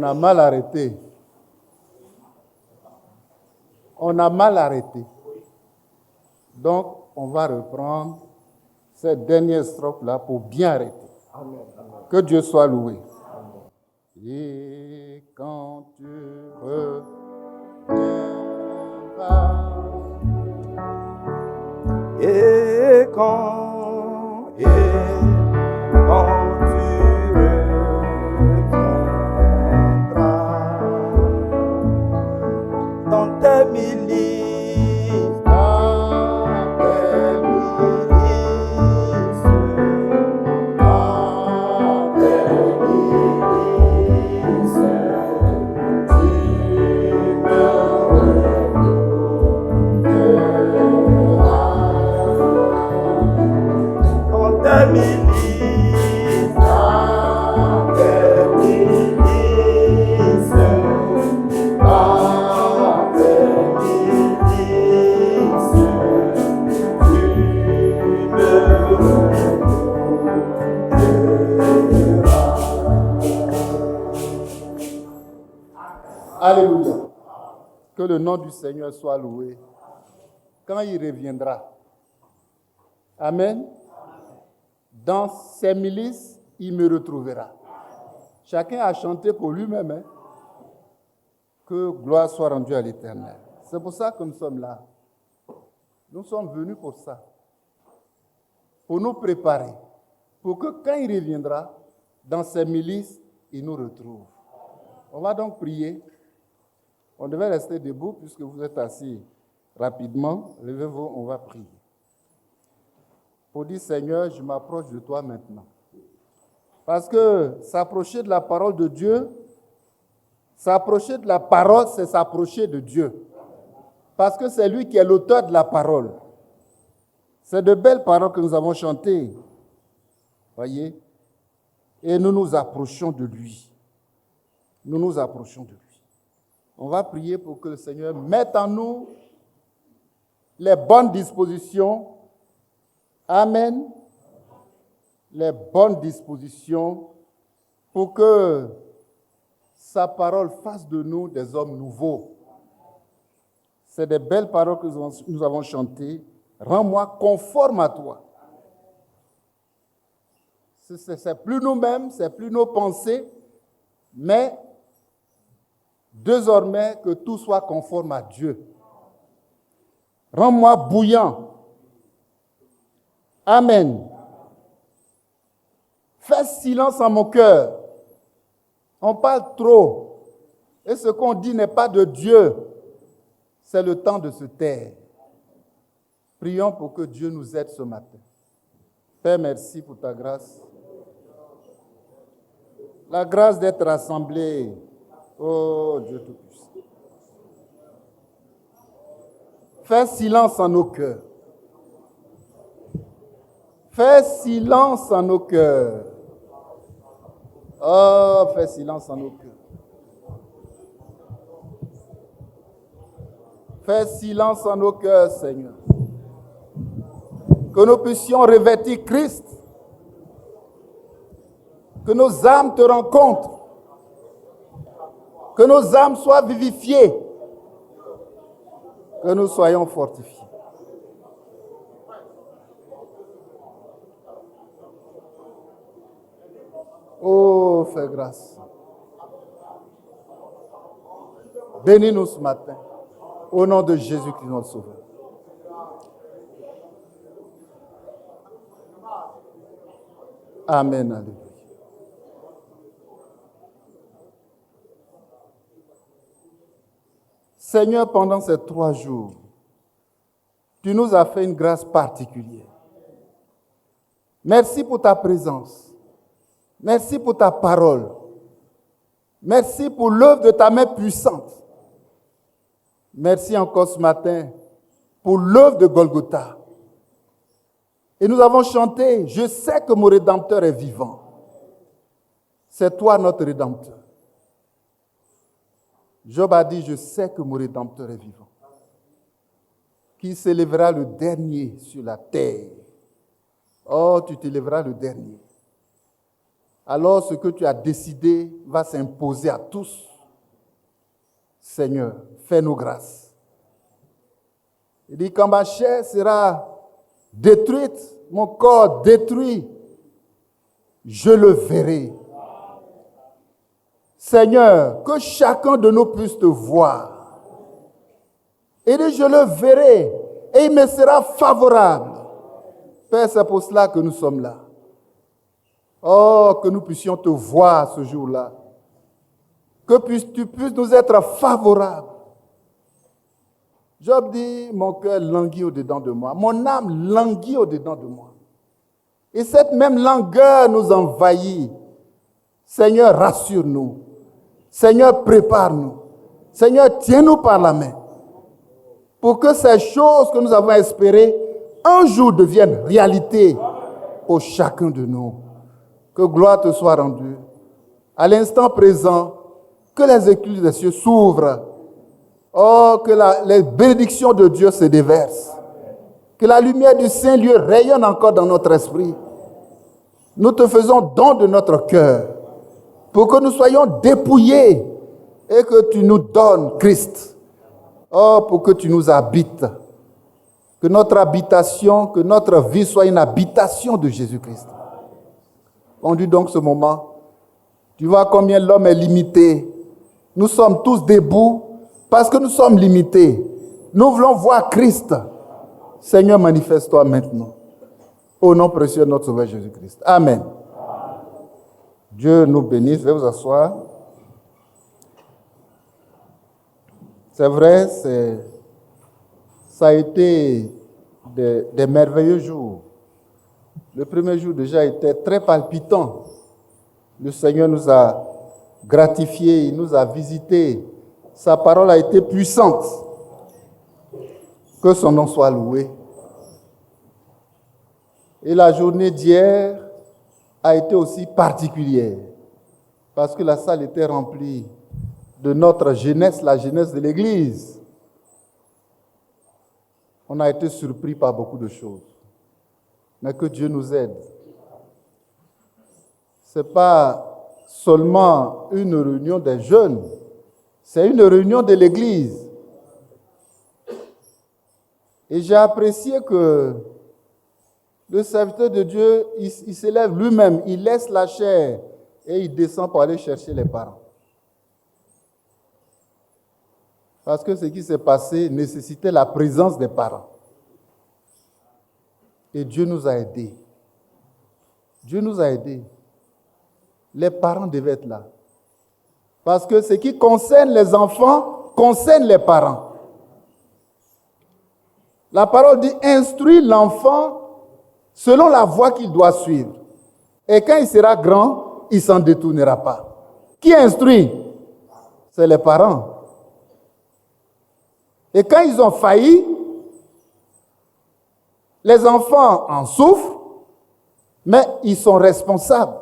a mal arrêté. On a mal arrêté. Donc, on va reprendre cette dernière strophe-là pour bien arrêter. Amen. Que Dieu soit loué. Et quand tu reviendras, Et quand tu reviendras dans tes milices, Alléluia. Que le nom du Seigneur soit loué. Quand il reviendra. Amen. Dans ses milices, il me retrouvera. Chacun a chanté pour lui-même. Hein? Que gloire soit rendue à l'Éternel. C'est pour ça que nous sommes là. Nous sommes venus pour ça. Pour nous préparer. Pour que quand il reviendra, dans ses milices, il nous retrouve. On va donc prier. On devait rester debout puisque vous êtes assis rapidement. Levez-vous, on va prier. Pour dire, Seigneur, je m'approche de toi maintenant. Parce que s'approcher de la parole de Dieu, s'approcher de la parole, c'est s'approcher de Dieu. Parce que c'est lui qui est l'auteur de la parole. C'est de belles paroles que nous avons chantées. Voyez? Et nous nous approchons de lui. Nous nous approchons de lui. On va prier pour que le Seigneur mette en nous les bonnes dispositions. Amen. Les bonnes dispositions pour que sa parole fasse de nous des hommes nouveaux. C'est des belles paroles que nous avons chantées. Rends-moi conforme à toi. C'est plus nous-mêmes, c'est plus nos pensées, mais désormais que tout soit conforme à Dieu. Rends-moi bouillant. Amen. Fais silence en mon cœur. On parle trop. Et ce qu'on dit n'est pas de Dieu. C'est le temps de se taire. Prions pour que Dieu nous aide ce matin. Père, merci pour ta grâce. La grâce d'être rassemblés. Oh Dieu Tout-Puissant. Fais silence en nos cœurs. Fais silence en nos cœurs. Oh, fais silence en nos cœurs. Fais silence en nos cœurs, Seigneur. Que nous puissions revêtir Christ. Que nos âmes te rencontrent. Que nos âmes soient vivifiées. Que nous soyons fortifiés. Oh, fais grâce. Bénis-nous ce matin. Au nom de Jésus-Christ, notre Sauveur. Amen. Alléluia. Seigneur, pendant ces 3 jours, tu nous as fait une grâce particulière. Merci pour ta présence. Merci pour ta parole. Merci pour l'œuvre de ta main puissante. Merci encore ce matin pour l'œuvre de Golgotha. Et nous avons chanté, je sais que mon Rédempteur est vivant. C'est toi notre Rédempteur. Job a dit, je sais que mon Rédempteur est vivant. Qui s'élèvera le dernier sur la terre. Oh, tu t'élèveras le dernier. alors ce que tu as décidé va s'imposer à tous. Seigneur, fais-nous grâce. Il dit, quand ma chair sera détruite, mon corps détruit, je le verrai. Seigneur, que chacun de nous puisse te voir. Il dit, je le verrai et il me sera favorable. Père, c'est pour cela que nous sommes là. Oh, que nous puissions te voir ce jour-là. Que tu puisses nous être favorable. Job dit, mon cœur languit au-dedans de moi. Mon âme languit au-dedans de moi. Et cette même langueur nous envahit. Seigneur, rassure-nous. Seigneur, prépare-nous. Seigneur, tiens-nous par la main. Pour que ces choses que nous avons espérées, un jour deviennent réalité pour chacun de nous. Que gloire te soit rendue. À l'instant présent, que les écluses des cieux s'ouvrent. Oh, que les bénédictions de Dieu se déversent. Que la lumière du Saint-Lieu rayonne encore dans notre esprit. Nous te faisons don de notre cœur pour que nous soyons dépouillés et que tu nous donnes Christ. Oh, pour que tu nous habites. Que notre habitation, que notre vie soit une habitation de Jésus-Christ. Conduis donc ce moment. Tu vois combien l'homme est limité. Nous sommes tous debout parce que nous sommes limités. Nous voulons voir Christ. Seigneur, manifeste-toi maintenant. Au nom précieux de notre Sauveur Jésus-Christ. Amen. Dieu nous bénisse. Veuillez vous asseoir. C'est vrai, ça a été des merveilleux jours. Le premier jour déjà était très palpitant. Le Seigneur nous a gratifiés, il nous a visités. Sa parole a été puissante. Que son nom soit loué. Et la journée d'hier a été aussi particulière parce que la salle était remplie de notre jeunesse, la jeunesse de l'Église. On a été surpris par beaucoup de choses. Mais que Dieu nous aide. Ce n'est pas seulement une réunion des jeunes, c'est une réunion de l'Église. Et j'ai apprécié que le serviteur de Dieu, il s'élève lui-même, il laisse la chair et il descend pour aller chercher les parents. Parce que ce qui s'est passé nécessitait la présence des parents. Et Dieu nous a aidés. Dieu nous a aidés. Les parents devaient être là. Parce que ce qui concerne les enfants concerne les parents. La parole dit, instruis l'enfant selon la voie qu'il doit suivre. Et quand il sera grand, il ne s'en détournera pas. Qui instruit? C'est les parents. Et quand ils ont failli, les enfants en souffrent, mais ils sont responsables.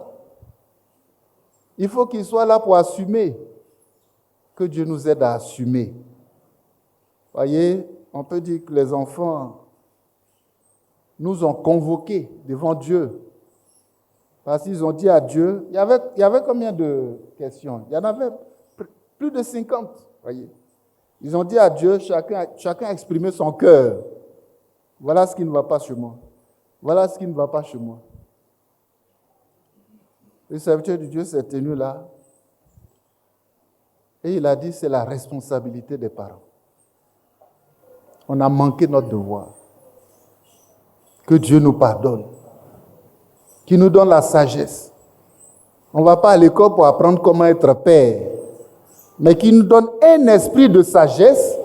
Il faut qu'ils soient là pour assumer. Que Dieu nous aide à assumer. Voyez, on peut dire que les enfants nous ont convoqués devant Dieu. Parce qu'ils ont dit à Dieu, il y avait combien de questions? Il y en avait plus de 50, voyez. Ils ont dit à Dieu, chacun a exprimé son cœur. Voilà ce qui ne va pas chez moi. Voilà ce qui ne va pas chez moi. Le serviteur de Dieu s'est tenu là. Et il a dit, c'est la responsabilité des parents. On a manqué notre devoir. Que Dieu nous pardonne. Qu'il nous donne la sagesse. On ne va pas à l'école pour apprendre comment être père. Mais qu'il nous donne un esprit de sagesse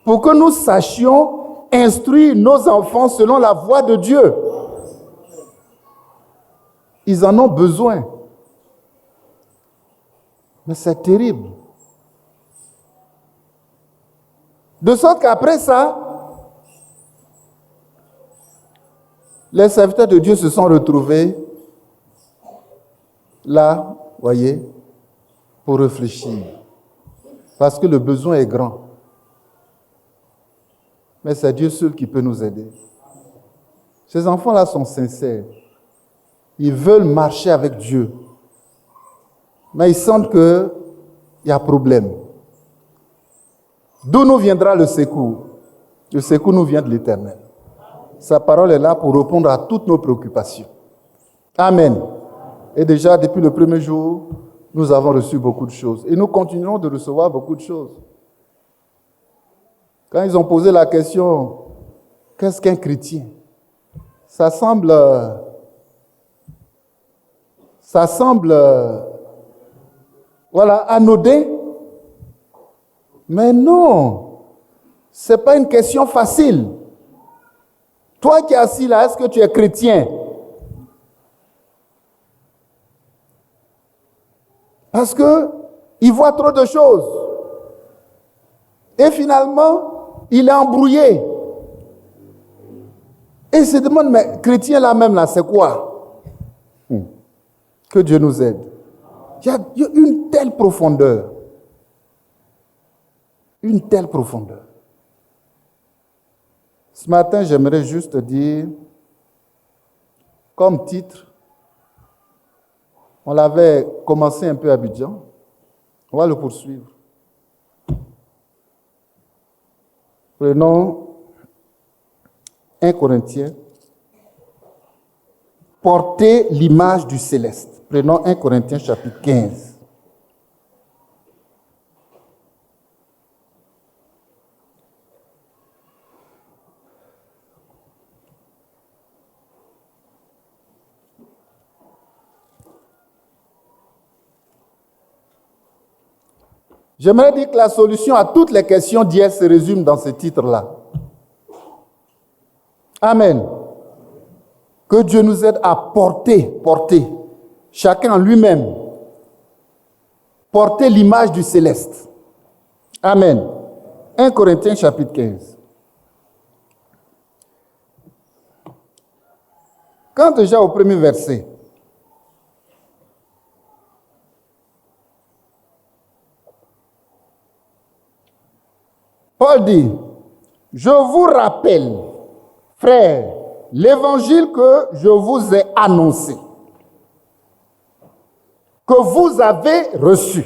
pour que nous sachions instruire nos enfants selon la voie de Dieu. Ils en ont besoin. Mais c'est terrible. De sorte qu'après ça, les serviteurs de Dieu se sont retrouvés là, voyez, pour réfléchir. Parce que le besoin est grand. Mais c'est Dieu seul qui peut nous aider. Ces enfants-là sont sincères. Ils veulent marcher avec Dieu. Mais ils sentent qu'il y a problème. D'où nous viendra le secours? Le secours nous vient de l'Éternel. Sa parole est là pour répondre à toutes nos préoccupations. Amen. Et déjà, depuis le premier jour, nous avons reçu beaucoup de choses. Et nous continuerons de recevoir beaucoup de choses. Quand ils ont posé la question, qu'est-ce qu'un chrétien? Ça semble anodin. Mais non, ce n'est pas une question facile. Toi qui es assis là, est-ce que tu es chrétien? Parce qu'il voit trop de choses. Et finalement, il est embrouillé. Et il se demande, mais chrétien là-même, là, c'est quoi? Que Dieu nous aide. Il y a une telle profondeur. Une telle profondeur. Ce matin, j'aimerais juste dire, comme titre, on l'avait commencé un peu à Abidjan, on va le poursuivre. Prenons 1 Corinthiens, porter l'image du céleste. Prenons 1 Corinthiens chapitre 15. J'aimerais dire que la solution à toutes les questions d'hier se résume dans ce titre-là. Amen. Que Dieu nous aide à porter, chacun en lui-même, porter l'image du céleste. Amen. 1 Corinthiens chapitre 15. Quand déjà au premier verset, Paul dit, je vous rappelle, frères, l'évangile que je vous ai annoncé, que vous avez reçu.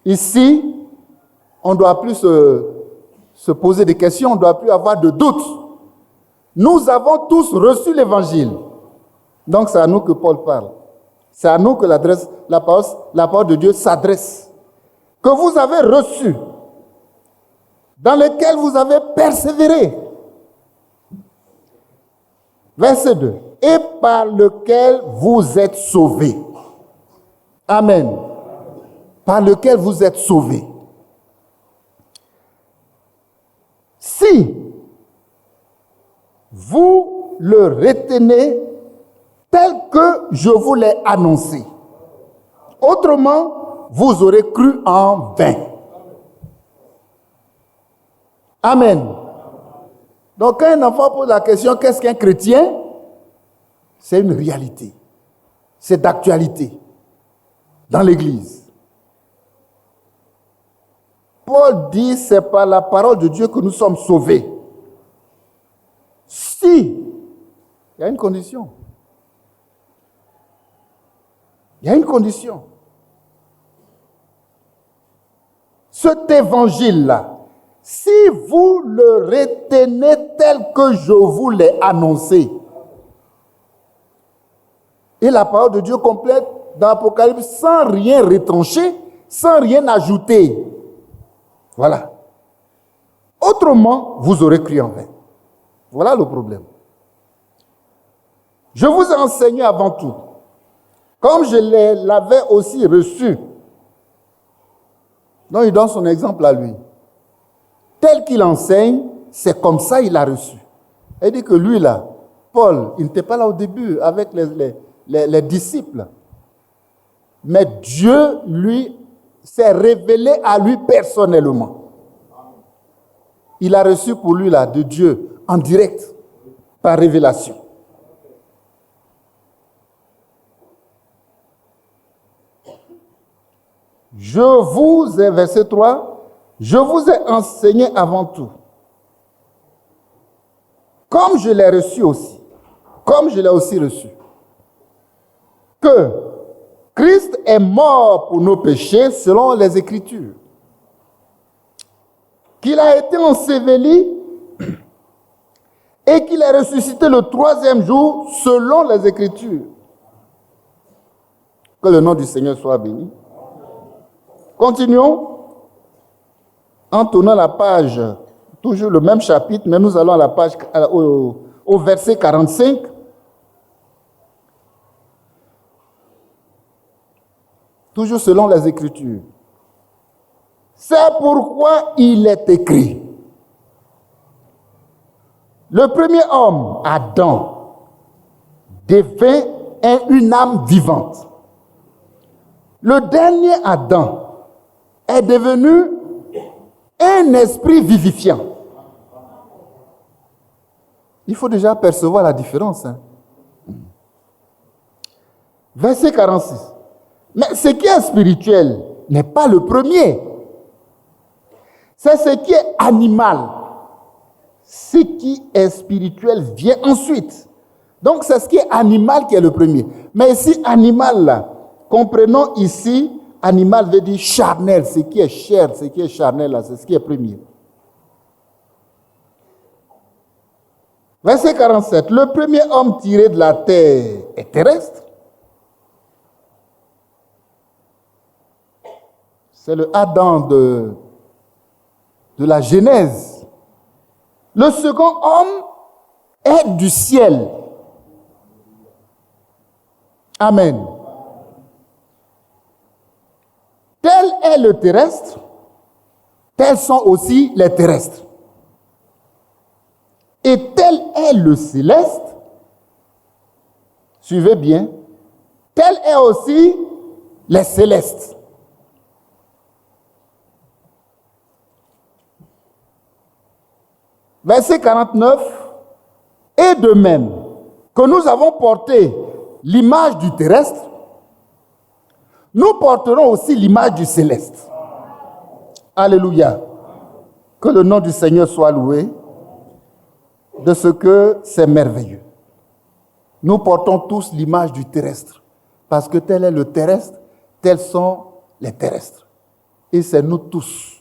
Ici, on ne doit plus se poser des questions, on ne doit plus avoir de doutes. Nous avons tous reçu l'évangile. Donc c'est à nous que Paul parle. C'est à nous que la parole de Dieu s'adresse. Que vous avez reçu, dans lequel vous avez persévéré. Verset 2. Et par lequel vous êtes sauvés. Amen. Par lequel vous êtes sauvés. Si vous le retenez tel que je vous l'ai annoncé, autrement, vous aurez cru en vain. Amen. Donc, quand un enfant pose la question, qu'est-ce qu'un chrétien? C'est une réalité. C'est d'actualité dans l'Église. Paul dit, c'est par la parole de Dieu que nous sommes sauvés. Si, il y a une condition. Il y a une condition. Cet évangile-là, si vous le retenez tel que je vous l'ai annoncé, et la parole de Dieu complète dans l'Apocalypse sans rien retrancher, sans rien ajouter. Voilà. Autrement, vous aurez cru en vain. Voilà le problème. Je vous ai enseigné avant tout, comme je l'avais aussi reçu. Donc il donne son exemple à lui. Tel qu'il enseigne, c'est comme ça il a reçu. Il dit que lui là, Paul, il n'était pas là au début avec les disciples. Mais Dieu, lui, s'est révélé à lui personnellement. Il a reçu pour lui là de Dieu en direct, par révélation. Verset 3, je vous ai enseigné avant tout, comme je l'ai reçu aussi, comme je l'ai aussi reçu, que Christ est mort pour nos péchés selon les Écritures, qu'il a été enseveli et qu'il est ressuscité le 3e jour selon les Écritures. Que le nom du Seigneur soit béni. Continuons en tournant la page, toujours le même chapitre, mais nous allons à la page, au verset 45. Toujours selon les Écritures. C'est pourquoi il est écrit. Le premier homme, Adam, devint une âme vivante. Le dernier Adam est devenu un esprit vivifiant. Il faut déjà percevoir la différence. Verset 46. Mais ce qui est spirituel n'est pas le premier. C'est ce qui est animal. Ce qui est spirituel vient ensuite. Donc c'est ce qui est animal qui est le premier. Mais ici, animal, là, comprenons ici, animal veut dire charnel, ce qui est chair, ce qui est charnel, là, c'est ce qui est premier. Verset 47. Le premier homme tiré de la terre est terrestre. C'est le Adam de la Genèse. Le second homme est du ciel. Amen. Tel est le terrestre, tels sont aussi les terrestres. Et tel est le céleste, suivez bien, tel est aussi les célestes. Verset 49, et de même que nous avons porté l'image du terrestre, nous porterons aussi l'image du céleste. Alléluia. Que le nom du Seigneur soit loué de ce que c'est merveilleux. Nous portons tous l'image du terrestre parce que tel est le terrestre, tels sont les terrestres. Et c'est nous tous.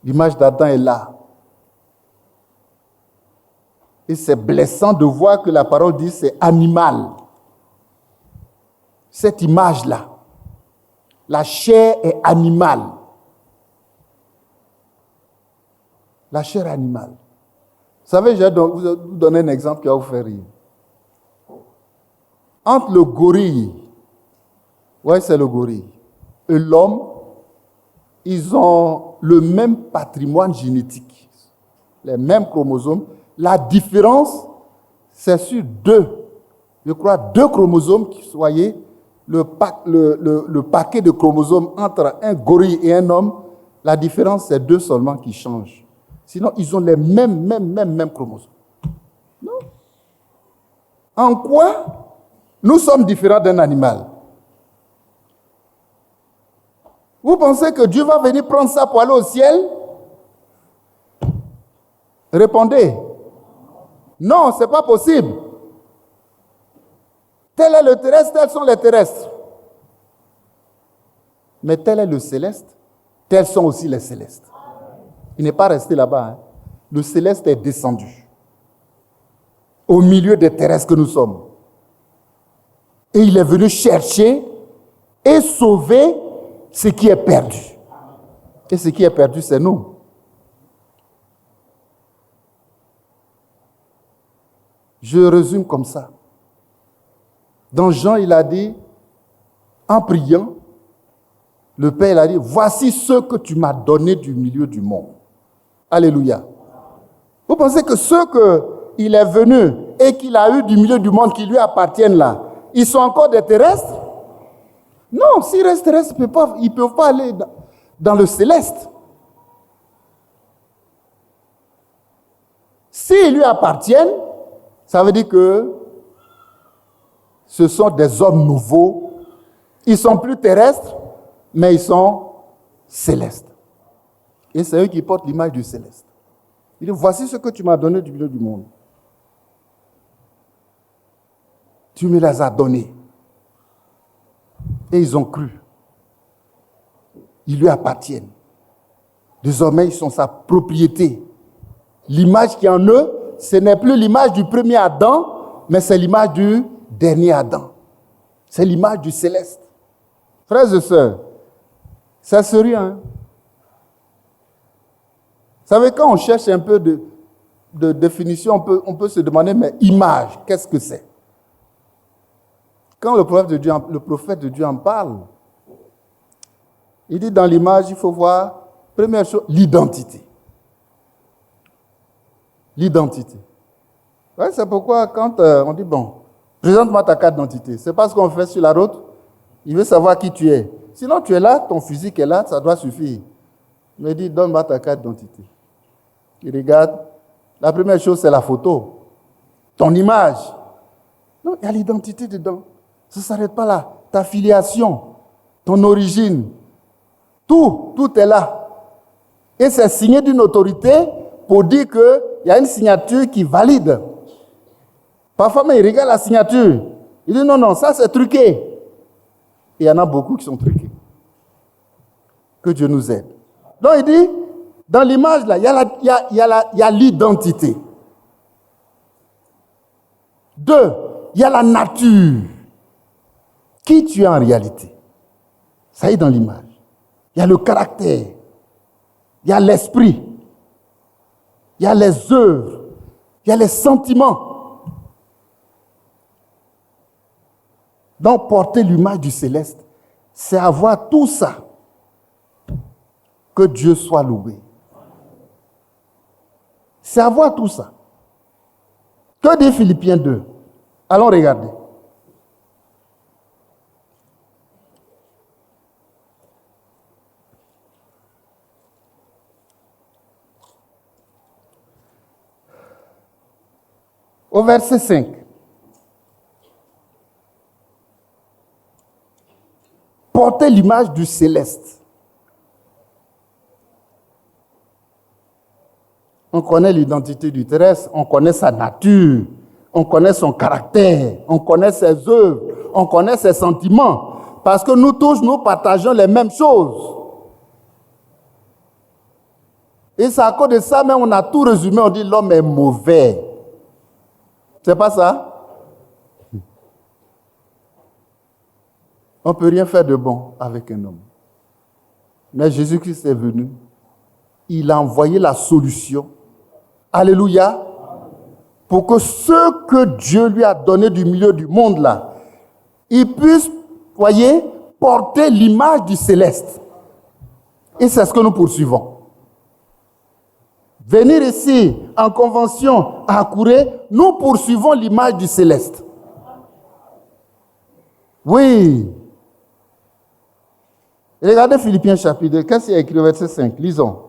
L'image d'Adam est là. Et c'est blessant de voir que la parole dit c'est animal. Cette image-là, la chair est animale. La chair animale. Vous savez, je vais vous donner un exemple qui va vous faire rire. Entre le gorille, ouais, c'est le gorille, et l'homme, ils ont le même patrimoine génétique, les mêmes chromosomes. La différence, c'est sur deux chromosomes qui soyez le paquet de chromosomes entre un gorille et un homme, la différence, c'est 2 seulement qui changent. Sinon, ils ont les mêmes chromosomes. Non. En quoi nous sommes différents d'un animal? Vous pensez que Dieu va venir prendre ça pour aller au ciel? Répondez. Non, ce n'est pas possible. Tel est le terrestre, tels sont les terrestres. Mais tel est le céleste, tels sont aussi les célestes. Il n'est pas resté là-bas. Hein. Le céleste est descendu au milieu des terrestres que nous sommes. Et il est venu chercher et sauver ce qui est perdu. Et ce qui est perdu, c'est nous. Je résume comme ça. Dans Jean, il a dit, en priant, le Père, il a dit, voici ce que tu m'as donné du milieu du monde. Alléluia. Vous pensez que ceux qu'il est venu et qu'il a eu du milieu du monde qui lui appartiennent là, ils sont encore des terrestres? Non, s'ils restent terrestres, ils ne peuvent pas aller dans le céleste. S'ils lui appartiennent, ça veut dire que ce sont des hommes nouveaux. Ils ne sont plus terrestres, mais ils sont célestes. Et c'est eux qui portent l'image du céleste. Il dit, voici ce que tu m'as donné du milieu du monde. Tu me les as donnés. Et ils ont cru. Ils lui appartiennent. Désormais, ils sont sa propriété. L'image qui est en eux, ce n'est plus l'image du premier Adam, mais c'est l'image du dernier Adam. C'est l'image du céleste. Frères et sœurs, c'est sérieux, hein? Vous savez, quand on cherche un peu de définition, on peut se demander, mais image, qu'est-ce que c'est? Quand le prophète de Dieu en parle, il dit dans l'image, il faut voir, première chose, l'identité. L'identité. Ouais, c'est pourquoi quand on dit, bon, présente-moi ta carte d'identité, c'est pas ce qu'on fait sur la route, il veut savoir qui tu es. Sinon, tu es là, ton physique est là, ça doit suffire. Il me dit, donne-moi ta carte d'identité. Il regarde, la première chose, c'est la photo, ton image. Non, il y a l'identité dedans. Ça ne s'arrête pas là. Ta filiation, ton origine, tout est là. Et c'est signé d'une autorité pour dire qu'il y a une signature qui valide. Parfois, mais il regarde la signature. Il dit non, ça c'est truqué. Et il y en a beaucoup qui sont truqués. Que Dieu nous aide. Donc il dit, dans l'image là, il y a l'identité. 2, il y a la nature. Qui tu es en réalité? Ça y est dans l'image. Il y a le caractère. Il y a l'esprit. Il y a les œuvres. Il y a les sentiments. Donc, porter l'image du céleste, c'est avoir tout ça. Que Dieu soit loué. C'est avoir tout ça. Que dit Philippiens 2? Allons regarder. Au verset 5. Porter l'image du céleste. On connaît l'identité du terrestre, on connaît sa nature, on connaît son caractère, on connaît ses œuvres, on connaît ses sentiments. Parce que nous tous, nous partageons les mêmes choses. Et c'est à cause de ça, mais on a tout résumé, on dit l'homme est mauvais. C'est pas ça? On ne peut rien faire de bon avec un homme. Mais Jésus-Christ est venu. Il a envoyé la solution. Alléluia. Pour que ce que Dieu lui a donné du milieu du monde là, il puisse, voyez, porter l'image du céleste. Et c'est ce que nous poursuivons. Venir ici en convention à Akouré, nous poursuivons l'image du céleste. Oui. Regardez Philippiens chapitre 2. Qu'est-ce qu'il y a écrit au verset 5? Lisons.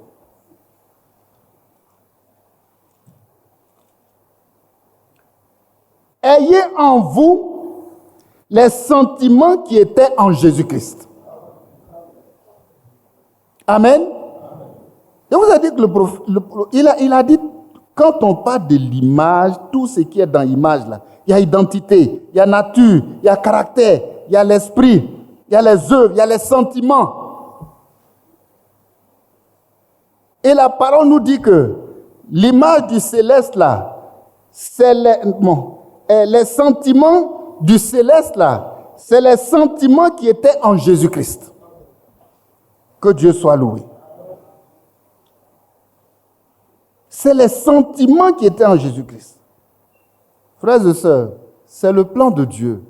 Ayez en vous les sentiments qui étaient en Jésus-Christ. Amen. Je vous ai dit que il a dit, quand on parle de l'image, tout ce qui est dans l'image là, il y a identité, il y a nature, il y a caractère, il y a l'esprit, il y a les œuvres, il y a les sentiments. Et la parole nous dit que l'image du céleste là, c'est les sentiments du céleste là, c'est les sentiments qui étaient en Jésus-Christ. Que Dieu soit loué. C'est les sentiments qui étaient en Jésus-Christ. Frères et sœurs, c'est le plan de Dieu.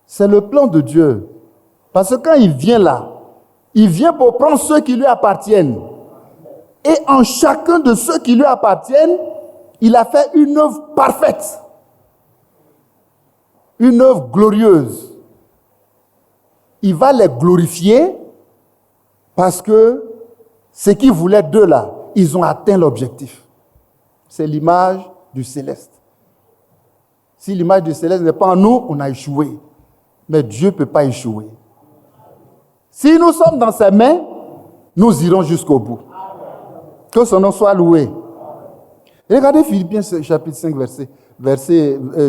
C'est le plan de Dieu. Parce que quand il vient là, il vient pour prendre ceux qui lui appartiennent. Et en chacun de ceux qui lui appartiennent, il a fait une œuvre parfaite. Une œuvre glorieuse. Il va les glorifier parce que ce qu'il voulait d'eux là, ils ont atteint l'objectif. C'est l'image du céleste. Si l'image du céleste n'est pas en nous, on a échoué. Mais Dieu ne peut pas échouer. Si nous sommes dans ses mains, nous irons jusqu'au bout. Que son nom soit loué. Regardez Philippiens chapitre 5,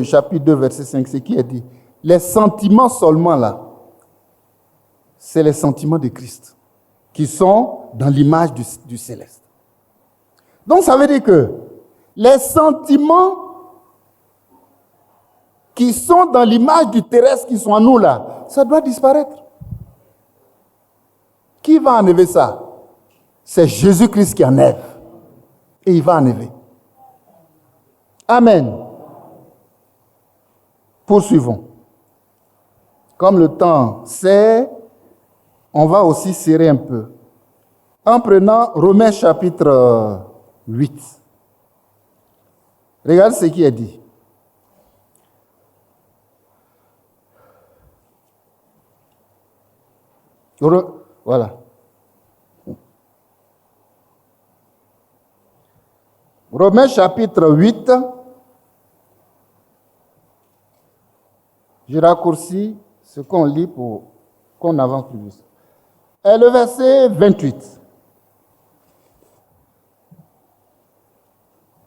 chapitre 2, verset 5, c'est qui est dit. Les sentiments seulement là, c'est les sentiments de Christ qui sont dans l'image du céleste. Donc ça veut dire que les sentiments qui sont dans l'image du terrestre qui sont en nous là, ça doit disparaître. Qui va enlever ça? C'est Jésus-Christ qui enlève. Et il va enlever. Amen. Poursuivons. Comme le temps c'est, on va aussi serrer un peu. En prenant Romains chapitre 8. Regarde ce qui est dit. Voilà. Romains chapitre 8. Je raccourcis ce qu'on lit pour qu'on avance plus vite. Et le verset 28.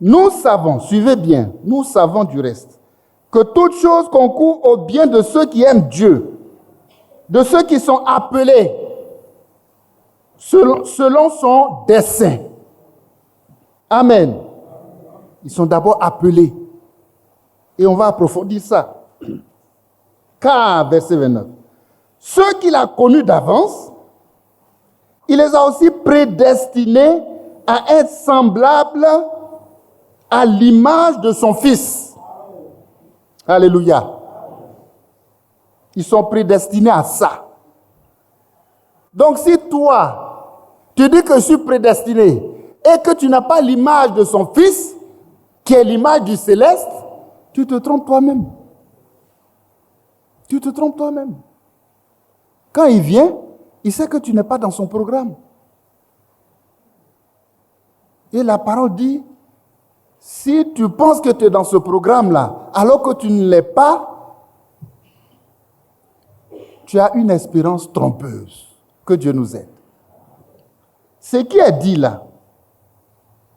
Nous savons, suivez bien, nous savons du reste, que toute chose concourt au bien de ceux qui aiment Dieu, de ceux qui sont appelés selon son dessein. Amen. Ils sont d'abord appelés. Et on va approfondir ça. Car, verset 29, ceux qu'il a connus d'avance, il les a aussi prédestinés à être semblables à l'image de son Fils. Alléluia. Ils sont prédestinés à ça. Donc si toi, tu dis que je suis prédestiné et que tu n'as pas l'image de son Fils, qui est l'image du céleste, tu te trompes toi-même. Tu te trompes toi-même. Quand il vient, il sait que tu n'es pas dans son programme. Et la parole dit, si tu penses que tu es dans ce programme-là, alors que tu ne l'es pas, tu as une espérance trompeuse. Que Dieu nous aide. Ce qui est dit là,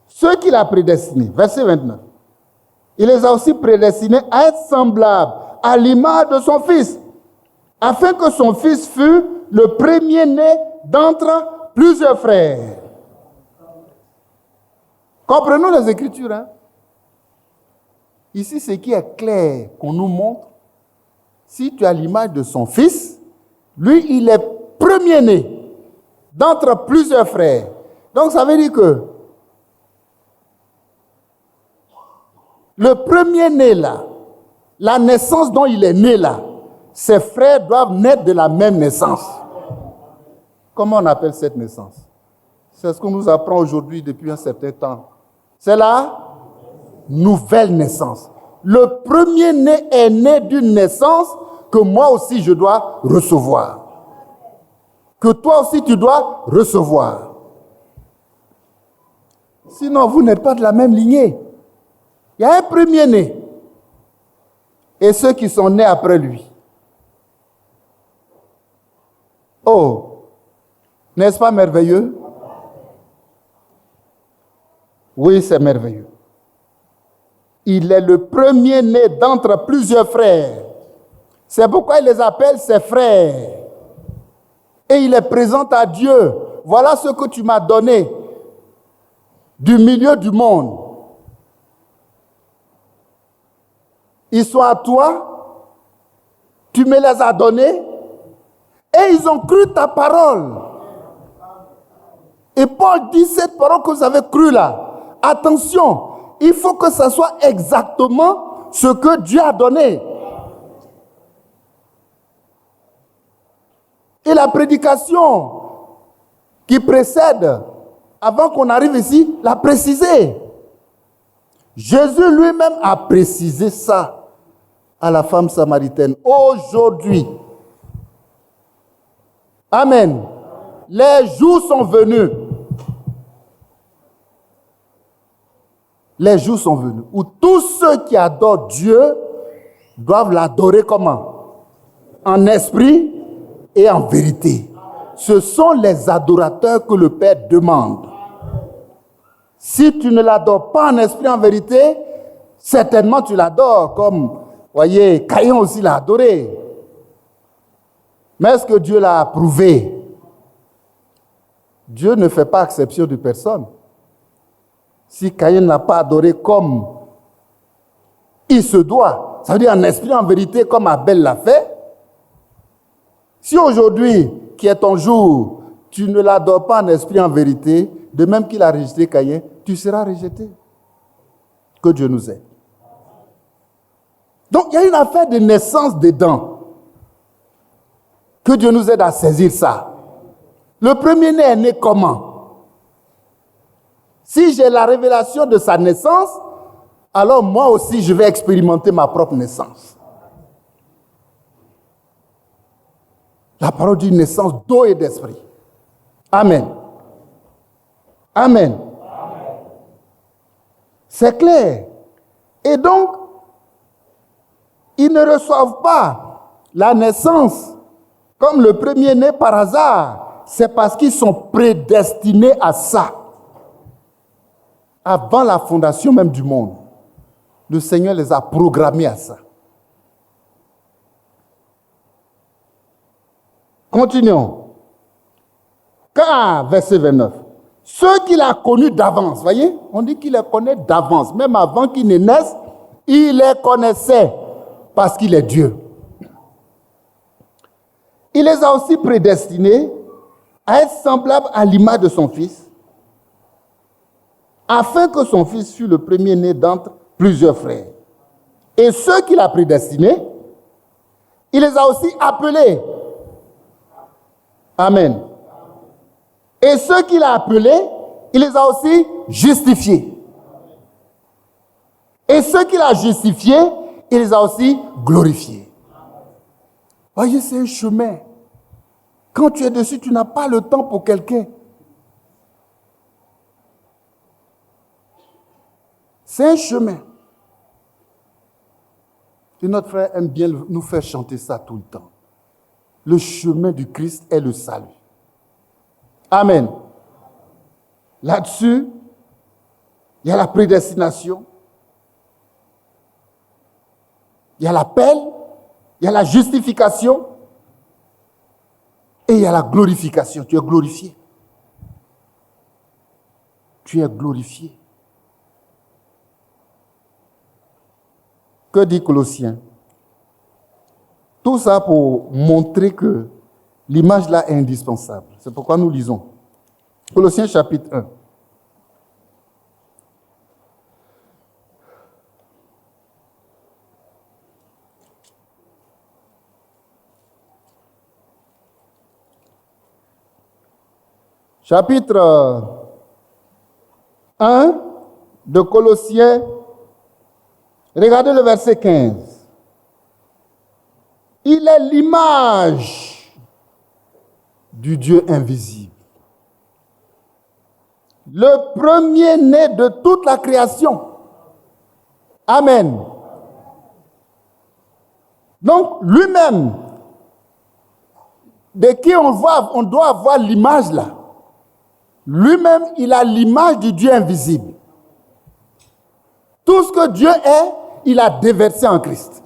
ceux qu'il a prédestinés, verset 29, il les a aussi prédestinés à être semblables à l'image de son Fils, afin que son Fils fût le premier-né d'entre plusieurs frères. Comprenons les Écritures. Hein? Ici, ce qui est clair qu'on nous montre, si tu as l'image de son Fils, lui, il est premier-né d'entre plusieurs frères. Donc, ça veut dire que le premier-né là, la naissance dont il est né là, ses frères doivent naître de la même naissance. Comment on appelle cette naissance? C'est ce qu'on nous apprend aujourd'hui depuis un certain temps. C'est la nouvelle naissance. Le premier-né est né d'une naissance que moi aussi je dois recevoir. Que toi aussi tu dois recevoir. Sinon, vous n'êtes pas de la même lignée. Il y a un premier-né et ceux qui sont nés après lui. Oh, n'est-ce pas merveilleux? Oui, c'est merveilleux. Il est le premier-né d'entre plusieurs frères. C'est pourquoi il les appelle ses frères. Et il les présente à Dieu. Voilà ce que tu m'as donné du milieu du monde. Ils sont à toi, tu me les as donnés, et ils ont cru ta parole. Et Paul dit cette parole que vous avez crue là. Attention, il faut que ça soit exactement ce que Dieu a donné. Et la prédication qui précède, avant qu'on arrive ici, l'a précisé. Jésus lui-même a précisé ça à la femme samaritaine. Aujourd'hui, amen, les jours sont venus. Les jours sont venus où tous ceux qui adorent Dieu doivent l'adorer comment? En esprit et en vérité. Ce sont les adorateurs que le Père demande. Si tu ne l'adores pas en esprit et en vérité, Certainement, tu l'adores comme, voyez, Caïn aussi l'a adoré. Mais est-ce que Dieu l'a approuvé? Dieu ne fait pas exception de personne. Si Caïn n'a pas adoré comme il se doit, ça veut dire en esprit, en vérité, comme Abel l'a fait. Si aujourd'hui, qui est ton jour, tu ne l'adores pas en esprit, en vérité, de même qu'il a rejeté Caïn, tu seras rejeté. Que Dieu nous aide. Donc, il y a une affaire de naissance dedans. Que Dieu nous aide à saisir ça. Le premier-né est né comment? Si j'ai la révélation de sa naissance, alors moi aussi, je vais expérimenter ma propre naissance. La parole dit naissance d'eau et d'esprit. Amen. Amen. C'est clair. Et donc, ils ne reçoivent pas la naissance comme le premier-né par hasard. C'est parce qu'ils sont prédestinés à ça. Avant la fondation même du monde, le Seigneur les a programmés à ça. Continuons. Car, verset 29, ceux qu'il a connus d'avance, voyez, on dit qu'il les connaît d'avance, même avant qu'ils ne naissent, il les connaissait parce qu'il est Dieu. Il les a aussi prédestinés à être semblables à l'image de son Fils, afin que son Fils fût le premier-né d'entre plusieurs frères. Et ceux qu'il a prédestinés, il les a aussi appelés. Amen. Et ceux qu'il a appelés, il les a aussi justifiés. Et ceux qu'il a justifiés, il les a aussi glorifiés. Voyez, c'est un chemin. Quand tu es dessus, tu n'as pas le temps pour quelqu'un. C'est un chemin. Et notre frère aime bien nous faire chanter ça tout le temps. Le chemin du Christ est le salut. Amen. Là-dessus, il y a la prédestination, il y a l'appel, il y a la justification et il y a la glorification. Tu es glorifié. Tu es glorifié. Que dit Colossiens? Tout ça pour montrer que l'image là est indispensable. C'est pourquoi nous lisons. Colossiens chapitre 1. Chapitre 1 de Colossiens. Regardez le verset 15. Il est l'image du Dieu invisible. Le premier-né de toute la création. Amen. Donc, lui-même, de qui on doit avoir l'image là. Lui-même, il a l'image du Dieu invisible. Tout ce que Dieu est, il a déversé en Christ.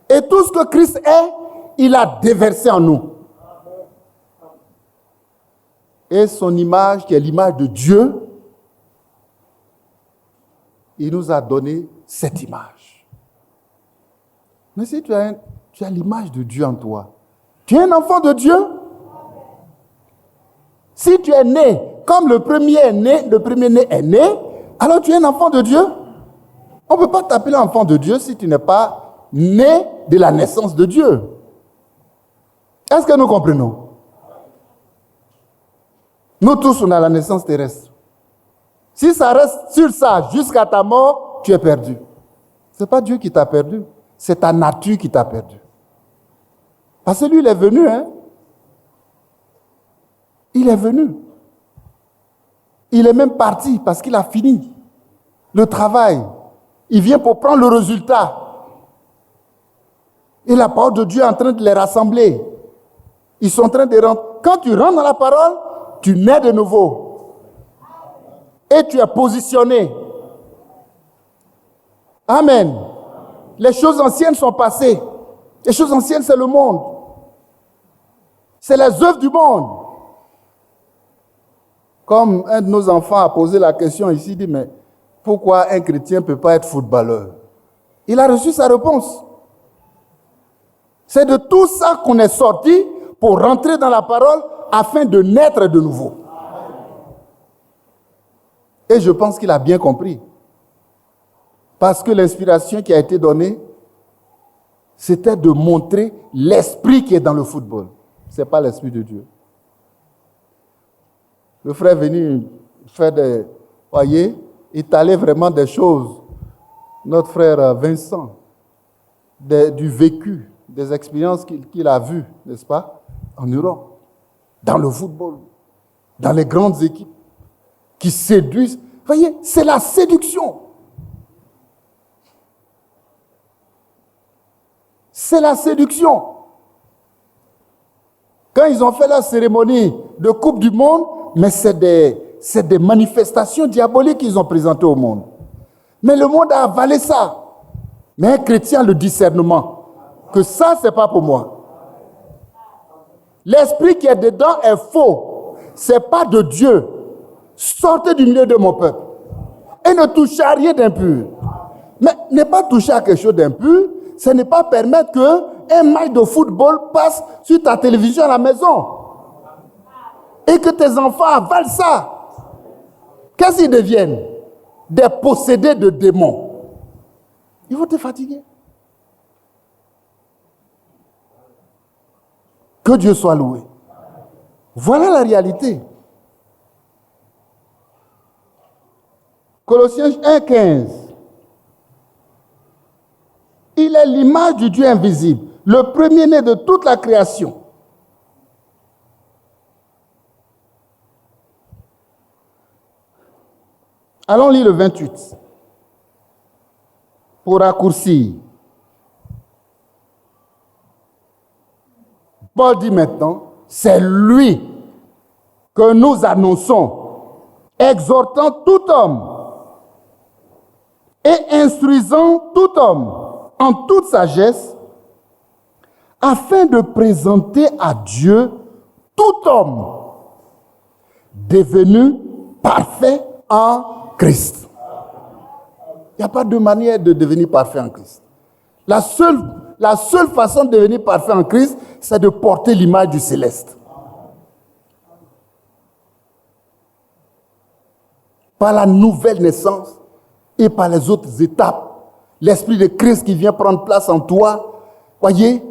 Et tout ce que Christ est, il a déversé en nous. Et son image, qui est l'image de Dieu, il nous a donné cette image. Mais si tu as l'image de Dieu en toi, tu es un enfant de Dieu. Si tu es né comme le premier-né est né, alors tu es un enfant de Dieu. On ne peut pas t'appeler enfant de Dieu si tu n'es pas né de la naissance de Dieu. Est-ce que nous comprenons? Nous tous, on a la naissance terrestre. Si ça reste sur ça jusqu'à ta mort, tu es perdu. Ce n'est pas Dieu qui t'a perdu, c'est ta nature qui t'a perdu. Parce que lui, il est venu, hein? Il est venu. Il est même parti parce qu'il a fini le travail. Il vient pour prendre le résultat. Et la parole de Dieu est en train de les rassembler. Ils sont en train de rentrer. Quand tu rentres dans la parole, tu nais de nouveau. Et tu es positionné. Amen. Les choses anciennes sont passées. Les choses anciennes, c'est le monde. C'est les œuvres du monde. Comme un de nos enfants a posé la question ici, il dit, mais pourquoi un chrétien ne peut pas être footballeur? Il a reçu sa réponse. C'est de tout ça qu'on est sorti pour rentrer dans la parole afin de naître de nouveau. Et je pense qu'il a bien compris. Parce que l'inspiration qui a été donnée, c'était de montrer l'esprit qui est dans le football. Ce n'est pas l'esprit de Dieu. Le frère est venu faire des... Voyez, étaler vraiment des choses. Notre frère Vincent, du vécu, des expériences qu'il a vues, n'est-ce pas, en Europe, dans le football, dans les grandes équipes qui séduisent. Voyez, c'est la séduction. C'est la séduction. Quand ils ont fait la cérémonie de Coupe du Monde, mais c'est des manifestations diaboliques qu'ils ont présentées au monde. Mais le monde a avalé ça. Mais un chrétien a le discernement que ça, c'est pas pour moi. L'esprit qui est dedans est faux. C'est pas de Dieu. Sortez du milieu de mon peuple. Et ne touchez à rien d'impur. Mais ne pas toucher à quelque chose d'impur, ce n'est pas permettre qu'un match de football passe sur ta télévision à la maison. Et que tes enfants avalent ça. Qu'est-ce qu'ils deviennent? Des possédés de démons. Ils vont te fatiguer. Que Dieu soit loué. Voilà la réalité. Colossiens 1,15. Il est l'image du Dieu invisible, le premier-né de toute la création. Allons lire le 28. Pour raccourcir. Paul dit maintenant, c'est lui que nous annonçons, exhortant tout homme et instruisant tout homme en toute sagesse, afin de présenter à Dieu tout homme devenu parfait en Christ. Il n'y a pas de manière de devenir parfait en Christ. La seule façon de devenir parfait en Christ, c'est de porter l'image du céleste. Par la nouvelle naissance et par les autres étapes, l'Esprit de Christ qui vient prendre place en toi, voyez,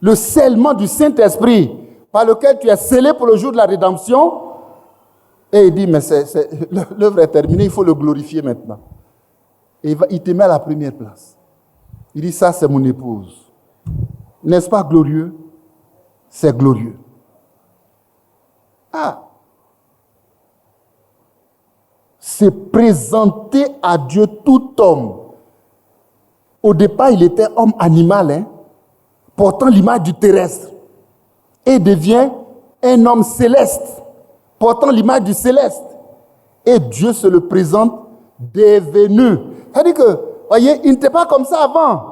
le scellement du Saint-Esprit par lequel tu es scellé pour le jour de la rédemption, et il dit, mais l'œuvre est terminée, il faut le glorifier maintenant. Et il te met à la première place. Il dit, ça c'est mon épouse. N'est-ce pas glorieux? C'est glorieux. Ah! C'est présenter à Dieu tout homme. Au départ, il était homme animal, portant l'image du terrestre. Et devient un homme céleste, portant l'image du céleste. Et Dieu se le présente devenu. C'est-à-dire que, voyez, il n'était pas comme ça avant.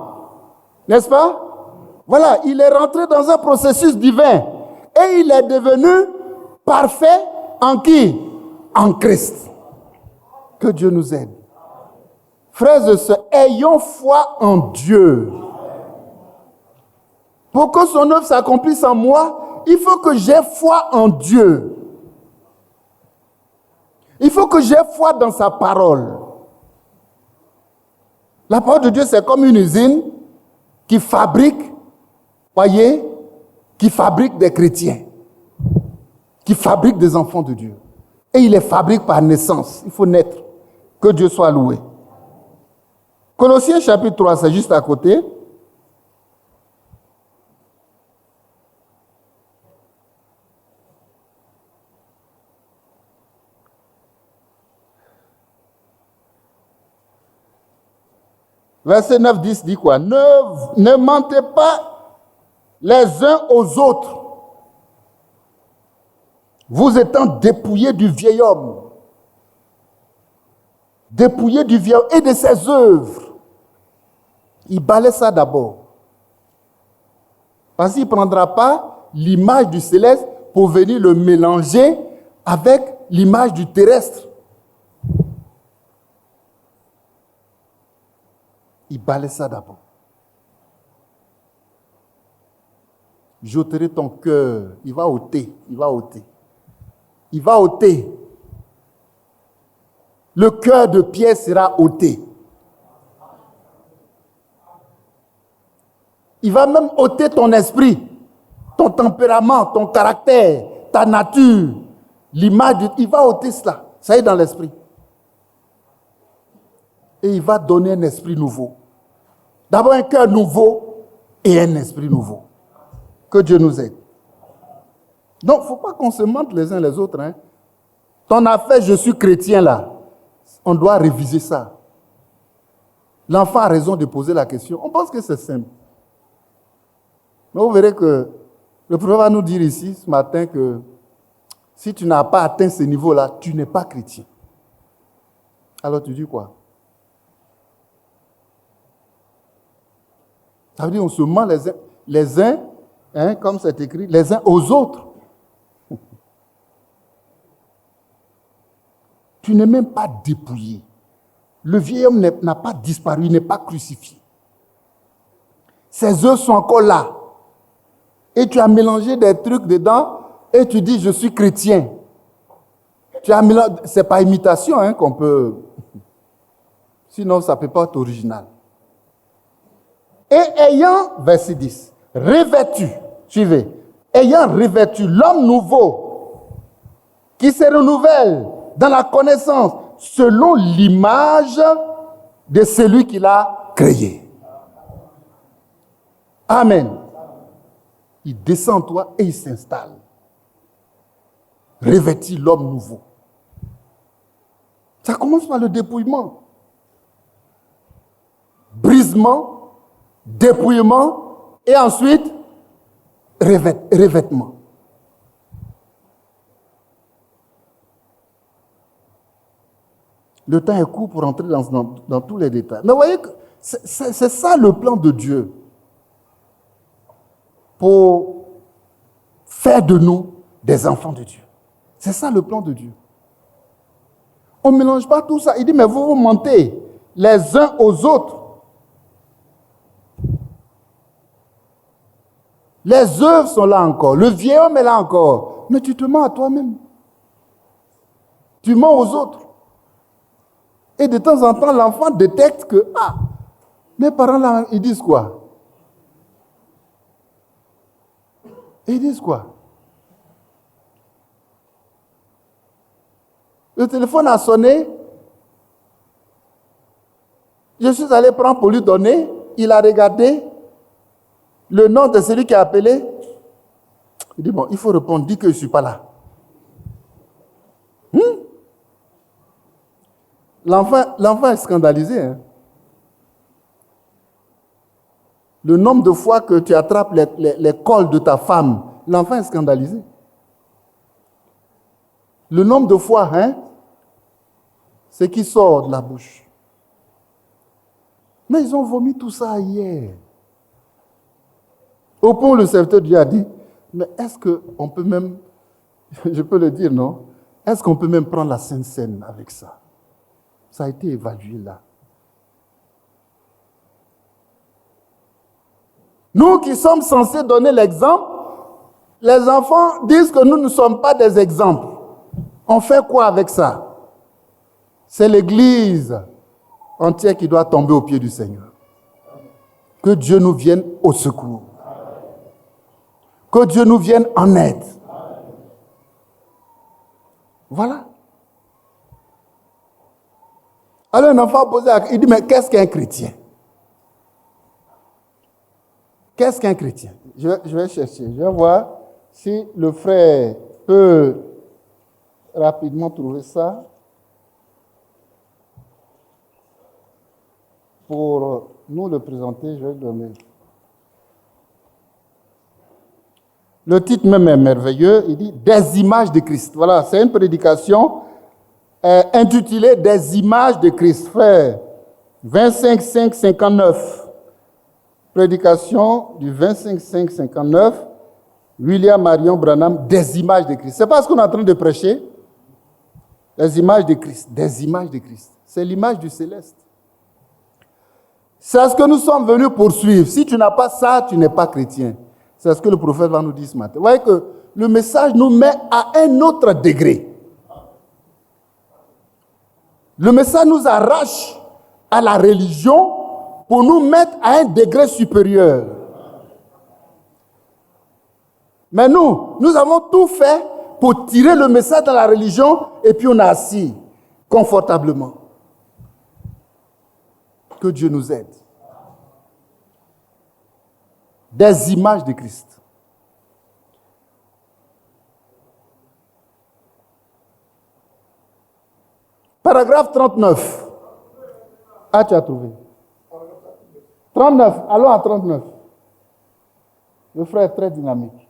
N'est-ce pas? Voilà, il est rentré dans un processus divin. Et il est devenu parfait en qui? En Christ. Que Dieu nous aide. Frères et sœurs, ayons foi en Dieu. Pour que son œuvre s'accomplisse en moi, il faut que j'aie foi en Dieu. Il faut que j'aie foi dans sa parole. La parole de Dieu, c'est comme une usine qui fabrique, voyez, qui fabrique des chrétiens, qui fabrique des enfants de Dieu. Et il les fabrique par naissance. Il faut naître. Que Dieu soit loué. Colossiens chapitre 3, c'est juste à côté. Verset 9-10 dit quoi? Ne mentez pas les uns aux autres, vous étant dépouillés du vieil homme, dépouillés du vieil homme et de ses œuvres, Il balaie ça d'abord. Parce qu'il ne prendra pas l'image du céleste pour venir le mélanger avec l'image du terrestre. Il balaie ça d'abord. J'ôterai ton cœur. Il va ôter. Le cœur de pierre sera ôté. Il va même ôter ton esprit, ton tempérament, ton caractère, ta nature, l'image. Il va ôter cela. Ça est dans l'esprit. Et il va donner un esprit nouveau. D'abord un cœur nouveau et un esprit nouveau. Que Dieu nous aide. Donc, il ne faut pas qu'on se mente les uns les autres. Hein. Ton affaire, je suis chrétien là. On doit réviser ça. L'enfant a raison de poser la question. On pense que c'est simple. Mais vous verrez que le prophète va nous dire ici ce matin que si tu n'as pas atteint ce niveau-là, tu n'es pas chrétien. Alors tu dis quoi? Ça veut dire qu'on se ment les uns hein, comme c'est écrit, les uns aux autres. Tu n'es même pas dépouillé. Le vieil homme n'a pas disparu, il n'est pas crucifié. Ses œufs sont encore là. Et tu as mélangé des trucs dedans et tu dis, je suis chrétien. Tu as mélangé, c'est pas imitation hein, qu'on peut... Sinon, ça ne peut pas être original. Et ayant, verset 10, revêtu, suivez, ayant revêtu l'homme nouveau qui se renouvelle dans la connaissance selon l'image de celui qui l'a créé. Amen. Il descend en toi et il s'installe. Revêtit l'homme nouveau. Ça commence par le dépouillement. Brisement, dépouillement et ensuite revêtement. Le temps est court pour entrer dans tous les détails. Mais vous voyez que c'est ça le plan de Dieu. Pour faire de nous des enfants de Dieu. C'est ça le plan de Dieu. On ne mélange pas tout ça. Il dit, mais vous mentez les uns aux autres. Les œuvres sont là encore. Le vieil homme est là encore. Mais tu te mens à toi-même. Tu mens aux autres. Et de temps en temps, l'enfant détecte que, mes parents là, ils disent quoi? Ils disent quoi? Le téléphone a sonné. Je suis allé prendre pour lui donner. Il a regardé le nom de celui qui a appelé. Il dit, bon, il faut répondre, dis que je ne suis pas là. L'enfant est scandalisé. Hein? Le nombre de fois que tu attrapes les cols de ta femme, l'enfant est scandalisé. Le nombre de fois, ce qui sort de la bouche. Mais ils ont vomi tout ça hier. Au point où le serviteur de Dieu a dit, mais est-ce qu'on peut même, je peux le dire, non? Est-ce qu'on peut même prendre la Sainte Seine avec ça? Ça a été évalué là. Nous qui sommes censés donner l'exemple, les enfants disent que nous ne sommes pas des exemples. On fait quoi avec ça? C'est l'Église entière qui doit tomber aux pieds du Seigneur. Que Dieu nous vienne au secours. Que Dieu nous vienne en aide. Voilà. Alors un enfant posé, il dit, mais qu'est-ce qu'un chrétien? Qu'est-ce qu'un chrétien? Je vais chercher, je vais voir si le frère peut rapidement trouver ça pour nous le présenter. Je vais le donner. Le titre même est merveilleux, il dit « Des images de Christ ». Voilà, c'est une prédication intitulée « Des images de Christ ». Frère, 25, 5, 59. prédication du 25-5-59, William Marion Branham, des images de Christ. C'est pas ce qu'on est en train de prêcher? Des images de Christ, des images de Christ. C'est l'image du céleste. C'est ce que nous sommes venus poursuivre. Si tu n'as pas ça, tu n'es pas chrétien. C'est ce que le prophète va nous dire ce matin. Vous voyez que le message nous met à un autre degré. Le message nous arrache à la religion pour nous mettre à un degré supérieur. Mais nous avons tout fait pour tirer le message dans la religion et puis on est assis confortablement. Que Dieu nous aide. Des images de Christ. Paragraphe 39. Ah, tu as trouvé. 39. Allons à 39. Le frère est très dynamique.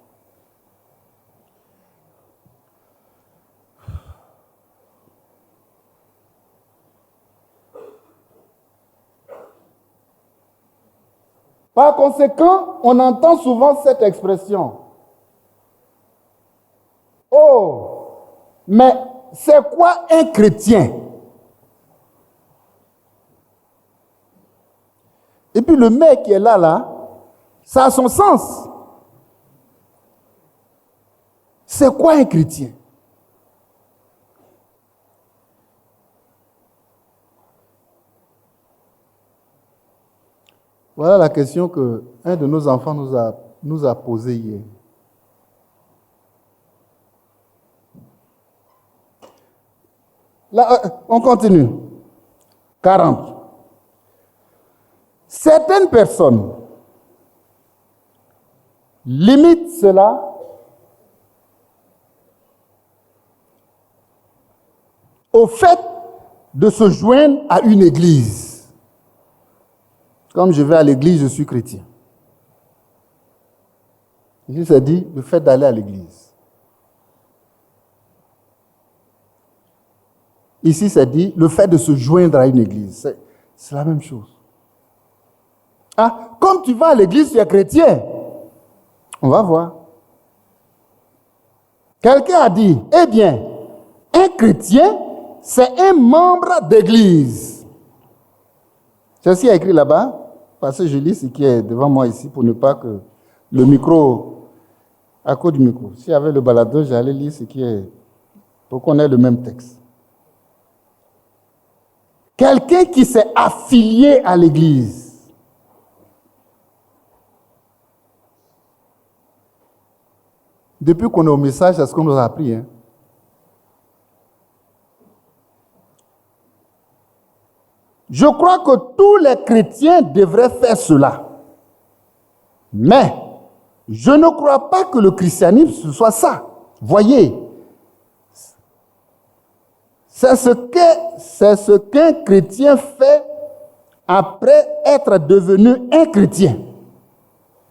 Par conséquent, on entend souvent cette expression. Oh, mais c'est quoi un chrétien? Et puis le mec qui est là, ça a son sens. C'est quoi un chrétien? Voilà la question qu'un de nos enfants nous a posée hier. Là, on continue. 40. Certaines personnes limitent cela au fait de se joindre à une église. Comme je vais à l'église, je suis chrétien. Ici, ça dit le fait d'aller à l'église. Ici, ça dit le fait de se joindre à une église. C'est la même chose. Ah, comme tu vas à l'église, tu es chrétien. On va voir. Quelqu'un a dit, eh bien, un chrétien, c'est un membre d'église. Ceci est écrit là-bas, parce que je lis ce qui est devant moi ici pour ne pas que le micro, à cause du micro. S'il y avait le balado, j'allais lire ce qui est, pour qu'on ait le même texte. Quelqu'un qui s'est affilié à l'église. Depuis qu'on est au message, c'est ce qu'on nous a appris. Hein. Je crois que tous les chrétiens devraient faire cela. Mais je ne crois pas que le christianisme soit ça. Voyez, c'est ce qu'un chrétien fait après être devenu un chrétien.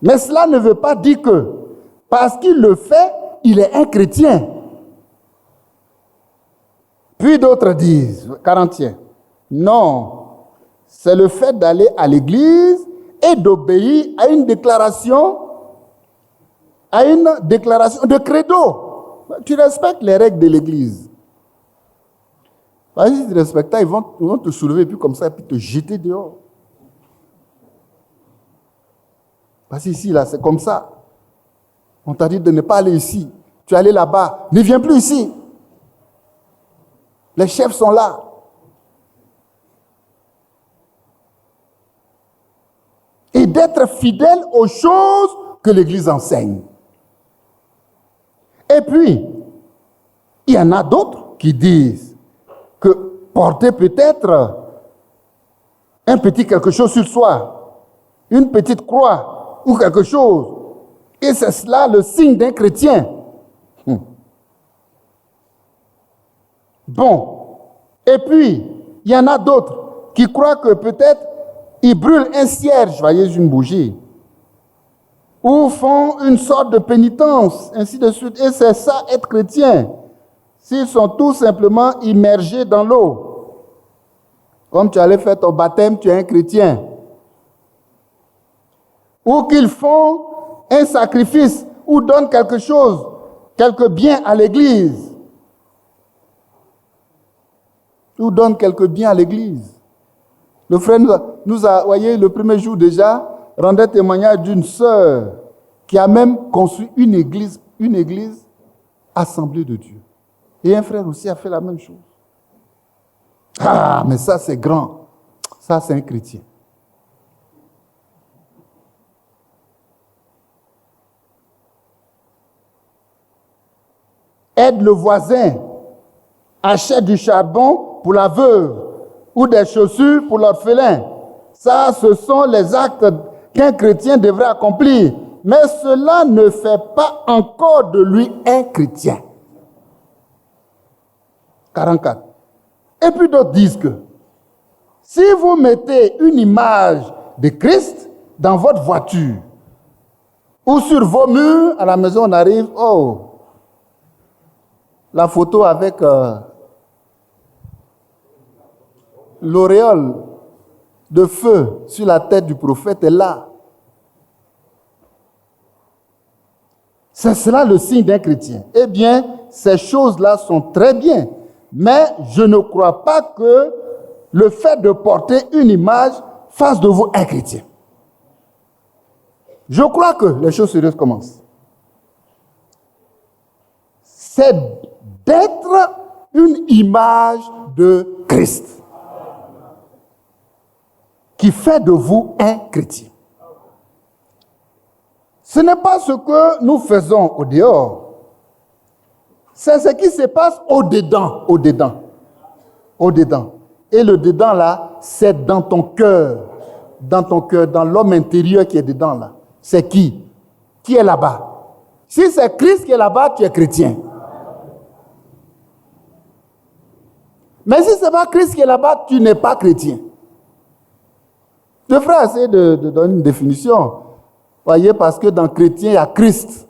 Mais cela ne veut pas dire que parce qu'il le fait, il est un chrétien. Puis d'autres disent, 40e, non, c'est le fait d'aller à l'église et d'obéir à une déclaration de credo. Tu respectes les règles de l'église. Parce que si tu ne respectes pas, ils vont te soulever puis comme ça, puis te jeter dehors. Parce qu'ici, là, c'est comme ça. On t'a dit de ne pas aller ici. Tu es allé là-bas. Ne viens plus ici. Les chefs sont là. Et d'être fidèle aux choses que l'Église enseigne. Et puis, il y en a d'autres qui disent que porter peut-être un petit quelque chose sur soi, une petite croix ou quelque chose, et c'est cela le signe d'un chrétien. Bon. Et puis, il y en a d'autres qui croient que peut-être ils brûlent un cierge, voyez, une bougie, ou font une sorte de pénitence, ainsi de suite. Et c'est ça, être chrétien. S'ils sont tout simplement immergés dans l'eau. Comme tu allais faire ton baptême, tu es un chrétien. ou qu'ils font un sacrifice, ou donnent quelque chose, quelque bien à l'église. Ou donnent quelque bien à l'église. Le frère nous a, voyez, le premier jour déjà, rendait témoignage d'une sœur qui a même construit une église assemblée de Dieu. Et un frère aussi a fait la même chose. Ah, mais ça c'est grand. Ça c'est un chrétien. Aide le voisin. Achète du charbon pour la veuve ou des chaussures pour l'orphelin. Ça, ce sont les actes qu'un chrétien devrait accomplir. Mais cela ne fait pas encore de lui un chrétien. 44. Et puis d'autres disent que si vous mettez une image de Christ dans votre voiture ou sur vos murs, à la maison on arrive, oh, la photo avec l'auréole de feu sur la tête du prophète est là. C'est cela le signe d'un chrétien. Eh bien, ces choses-là sont très bien. Mais je ne crois pas que le fait de porter une image fasse de vous un chrétien. Je crois que les choses sérieuses commencent. C'est d'être une image de Christ qui fait de vous un chrétien. Ce n'est pas ce que nous faisons au dehors. C'est ce qui se passe au-dedans. Et le dedans là, c'est dans ton cœur. Dans ton cœur, dans l'homme intérieur qui est dedans là. C'est qui? Qui est là-bas? Si c'est Christ qui est là-bas, tu es chrétien. Mais si ce n'est pas Christ qui est là-bas, tu n'es pas chrétien. Je ferai essayer de donner une définition. Voyez, parce que dans chrétien, il y a Christ.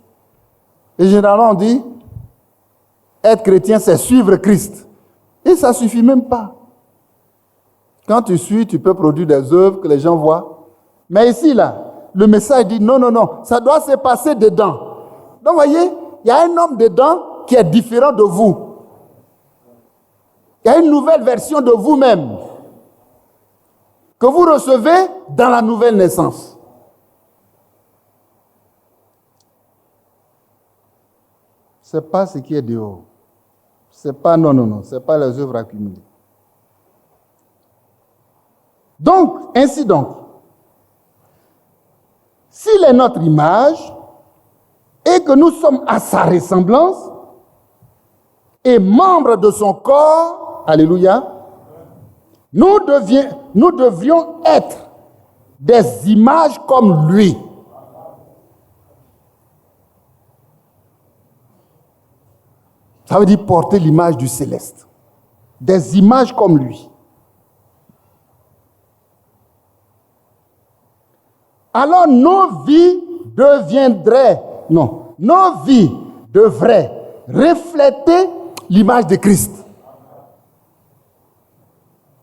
Et généralement, on dit, être chrétien, c'est suivre Christ. Et ça ne suffit même pas. Quand tu suis, tu peux produire des œuvres que les gens voient. Mais ici, là, le message dit, non, ça doit se passer dedans. Donc, voyez, il y a un homme dedans qui est différent de vous. Il y a une nouvelle version de vous-même que vous recevez dans la nouvelle naissance. Ce n'est pas ce qui est dehors. C'est pas, non, ce n'est pas les œuvres accumulées. Donc, ainsi donc, s'il est notre image et que nous sommes à sa ressemblance et membres de son corps, alléluia, nous devrions être des images comme lui. Ça veut dire porter l'image du céleste. Des images comme lui. Alors nos vies devraient refléter l'image de Christ.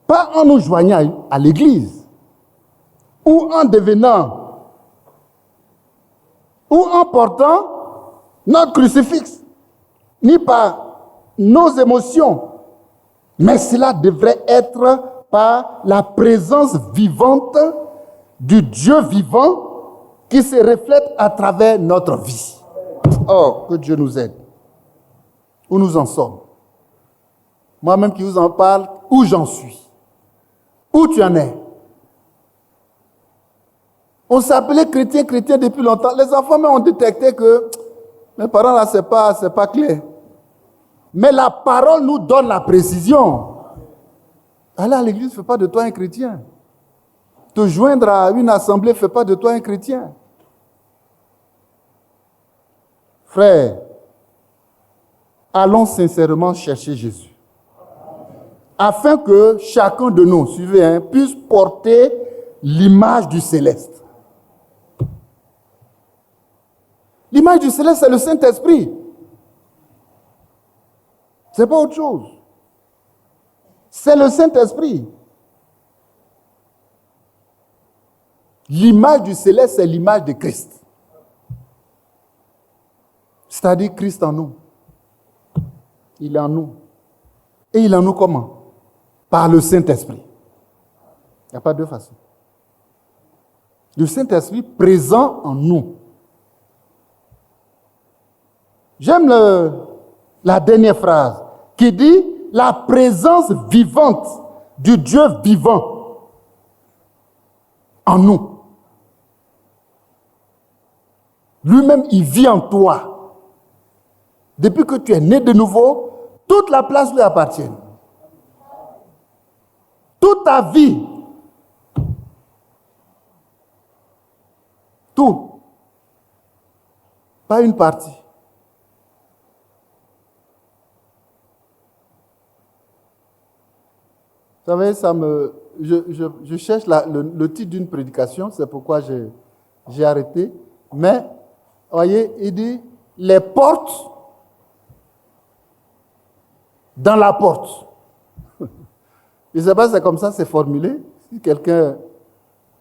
Pas en nous joignant à l'église, ou en devenant, ou en portant notre crucifix, ni par nos émotions, mais cela devrait être par la présence vivante du Dieu vivant qui se reflète à travers notre vie. Oh, que Dieu nous aide. Où nous en sommes. Moi-même qui vous en parle, où j'en suis. Où tu en es. On s'appelait chrétien depuis longtemps. Les enfants même ont détecté que mes parents là, c'est pas clair. Mais la parole nous donne la précision. Aller à l'église ne fait pas de toi un chrétien. Te joindre à une assemblée ne fait pas de toi un chrétien. Frère, allons sincèrement chercher Jésus. Afin que chacun de nous, suivez, puisse porter l'image du céleste. L'image du céleste, c'est le Saint-Esprit. Ce n'est pas autre chose. C'est le Saint-Esprit. L'image du céleste, c'est l'image de Christ. C'est-à-dire Christ en nous. Il est en nous. Et il est en nous comment? Par le Saint-Esprit. Il n'y a pas deux façons. Le Saint-Esprit présent en nous. J'aime la dernière phrase qui dit la présence vivante du Dieu vivant en nous. Lui-même, il vit en toi. Depuis que tu es né de nouveau, toute la place lui appartient. Toute ta vie. Tout. Pas une partie. Vous savez, je cherche le titre d'une prédication, c'est pourquoi j'ai arrêté. Mais, voyez, il dit, les portes dans la porte. Je ne sais pas si c'est comme ça, c'est formulé. Si quelqu'un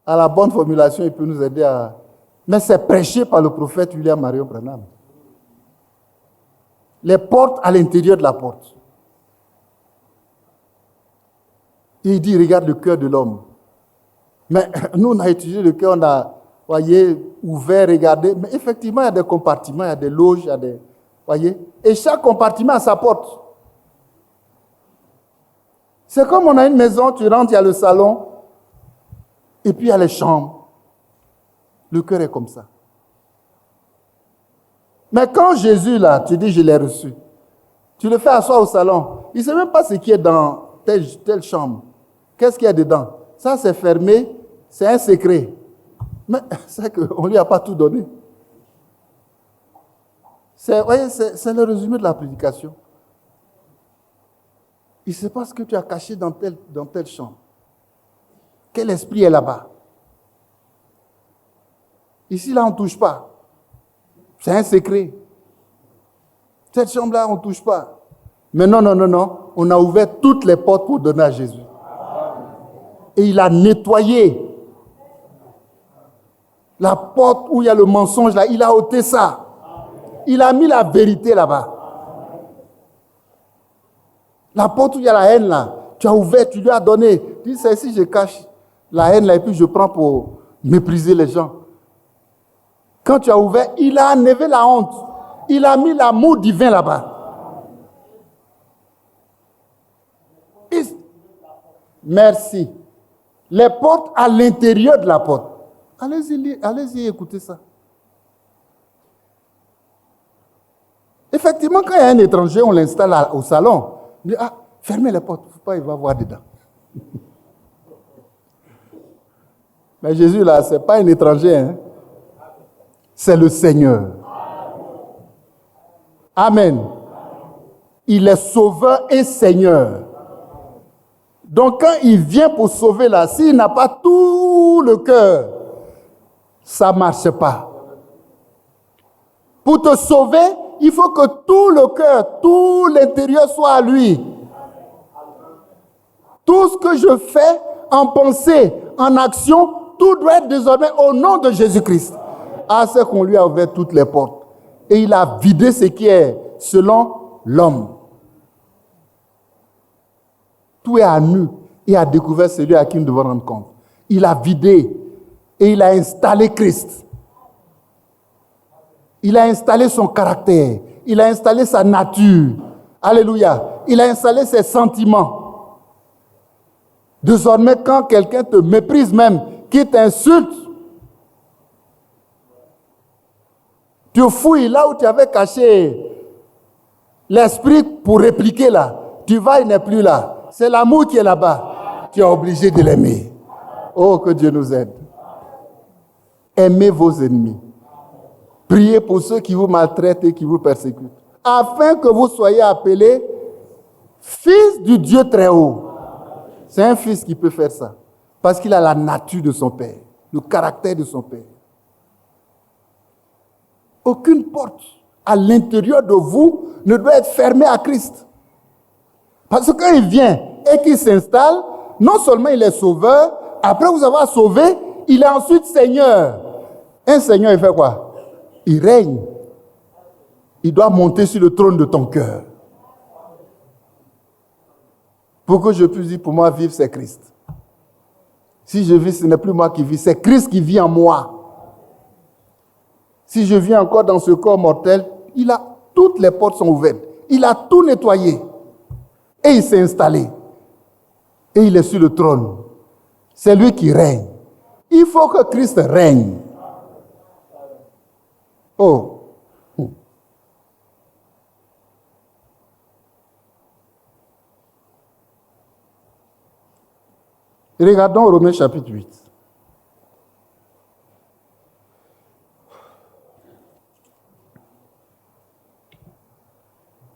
a la bonne formulation, il peut nous aider à... Mais c'est prêché par le prophète William Marion Branham. Les portes à l'intérieur de la porte. Il dit, regarde le cœur de l'homme. Mais nous, on a étudié le cœur, on a, voyez, ouvert, regardé. Mais effectivement, il y a des compartiments, il y a des loges, il y a des... Voyez. Et chaque compartiment a sa porte. C'est comme on a une maison, tu rentres, il y a le salon, et puis il y a les chambres. Le cœur est comme ça. Mais quand Jésus, là, tu dis, je l'ai reçu, tu le fais asseoir au salon, il ne sait même pas ce qui est dans telle chambre. Qu'est-ce qu'il y a dedans? Ça, c'est fermé, c'est un secret. Mais c'est qu'on ne lui a pas tout donné. Voyez, c'est le résumé de la prédication. Il ne sait pas ce que tu as caché dans telle chambre. Quel esprit est là-bas? Ici, là, on ne touche pas. C'est un secret. Cette chambre-là, on ne touche pas. Mais non. On a ouvert toutes les portes pour donner à Jésus. Et il a nettoyé. La porte où il y a le mensonge, là, il a ôté ça. Il a mis la vérité là-bas. La porte où il y a la haine, là, tu as ouvert, tu lui as donné. Tu dis, c'est ici, je cache la haine, là, et puis je prends pour mépriser les gens. Quand tu as ouvert, il a enlevé la honte. Il a mis l'amour divin là-bas. Merci. Les portes à l'intérieur de la porte. Allez-y, écoutez ça. Effectivement, quand il y a un étranger, on l'installe au salon. On dit, fermez les portes, il ne faut pas y voir dedans. Mais Jésus, là, ce n'est pas un étranger, hein? C'est le Seigneur. Amen. Il est sauveur et Seigneur. Donc, quand il vient pour sauver là, s'il n'a pas tout le cœur, ça ne marche pas. Pour te sauver, il faut que tout le cœur, tout l'intérieur soit à lui. Tout ce que je fais en pensée, en action, tout doit être désormais au nom de Jésus-Christ. C'est qu'on lui a ouvert toutes les portes. Et il a vidé ce qui est selon l'homme. Tout est à nu et a découvert celui à qui nous devons rendre compte. Il a vidé et il a installé Christ. Il a installé son caractère. Il a installé sa nature. Alléluia. Il a installé ses sentiments. Désormais, quand quelqu'un te méprise même, qui t'insulte, tu fouilles là où tu avais caché l'esprit pour répliquer là. Tu vas, il n'est plus là. C'est l'amour qui est là-bas. Tu es obligé de l'aimer. Oh, que Dieu nous aide. Aimez vos ennemis. Priez pour ceux qui vous maltraitent et qui vous persécutent. Afin que vous soyez appelés fils du Dieu très haut. C'est un fils qui peut faire ça. Parce qu'il a la nature de son père. Le caractère de son père. Aucune porte à l'intérieur de vous ne doit être fermée à Christ. Parce que quand il vient et qu'il s'installe, non seulement il est sauveur, après vous avoir sauvé, Il est ensuite Seigneur. Un Seigneur, il fait quoi? Il règne. Il doit monter sur le trône de ton cœur. Pour que je puisse dire, pour moi, vivre, c'est Christ. Si je vis, ce n'est plus moi qui vis, c'est Christ qui vit en moi. Si je vis encore dans ce corps mortel, toutes les portes sont ouvertes. Il a tout nettoyé. Et il s'est installé. Et il est sur le trône. C'est lui qui règne. Il faut que Christ règne. Oh. Regardons Romains chapitre 8.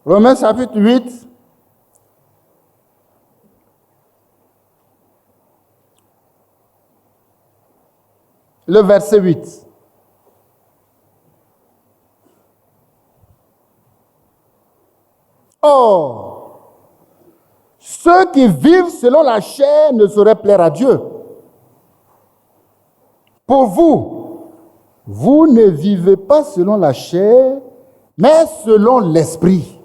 Romains chapitre 8. Le verset 8. Or, ceux qui vivent selon la chair ne sauraient plaire à Dieu. Pour vous, vous ne vivez pas selon la chair, mais selon l'esprit.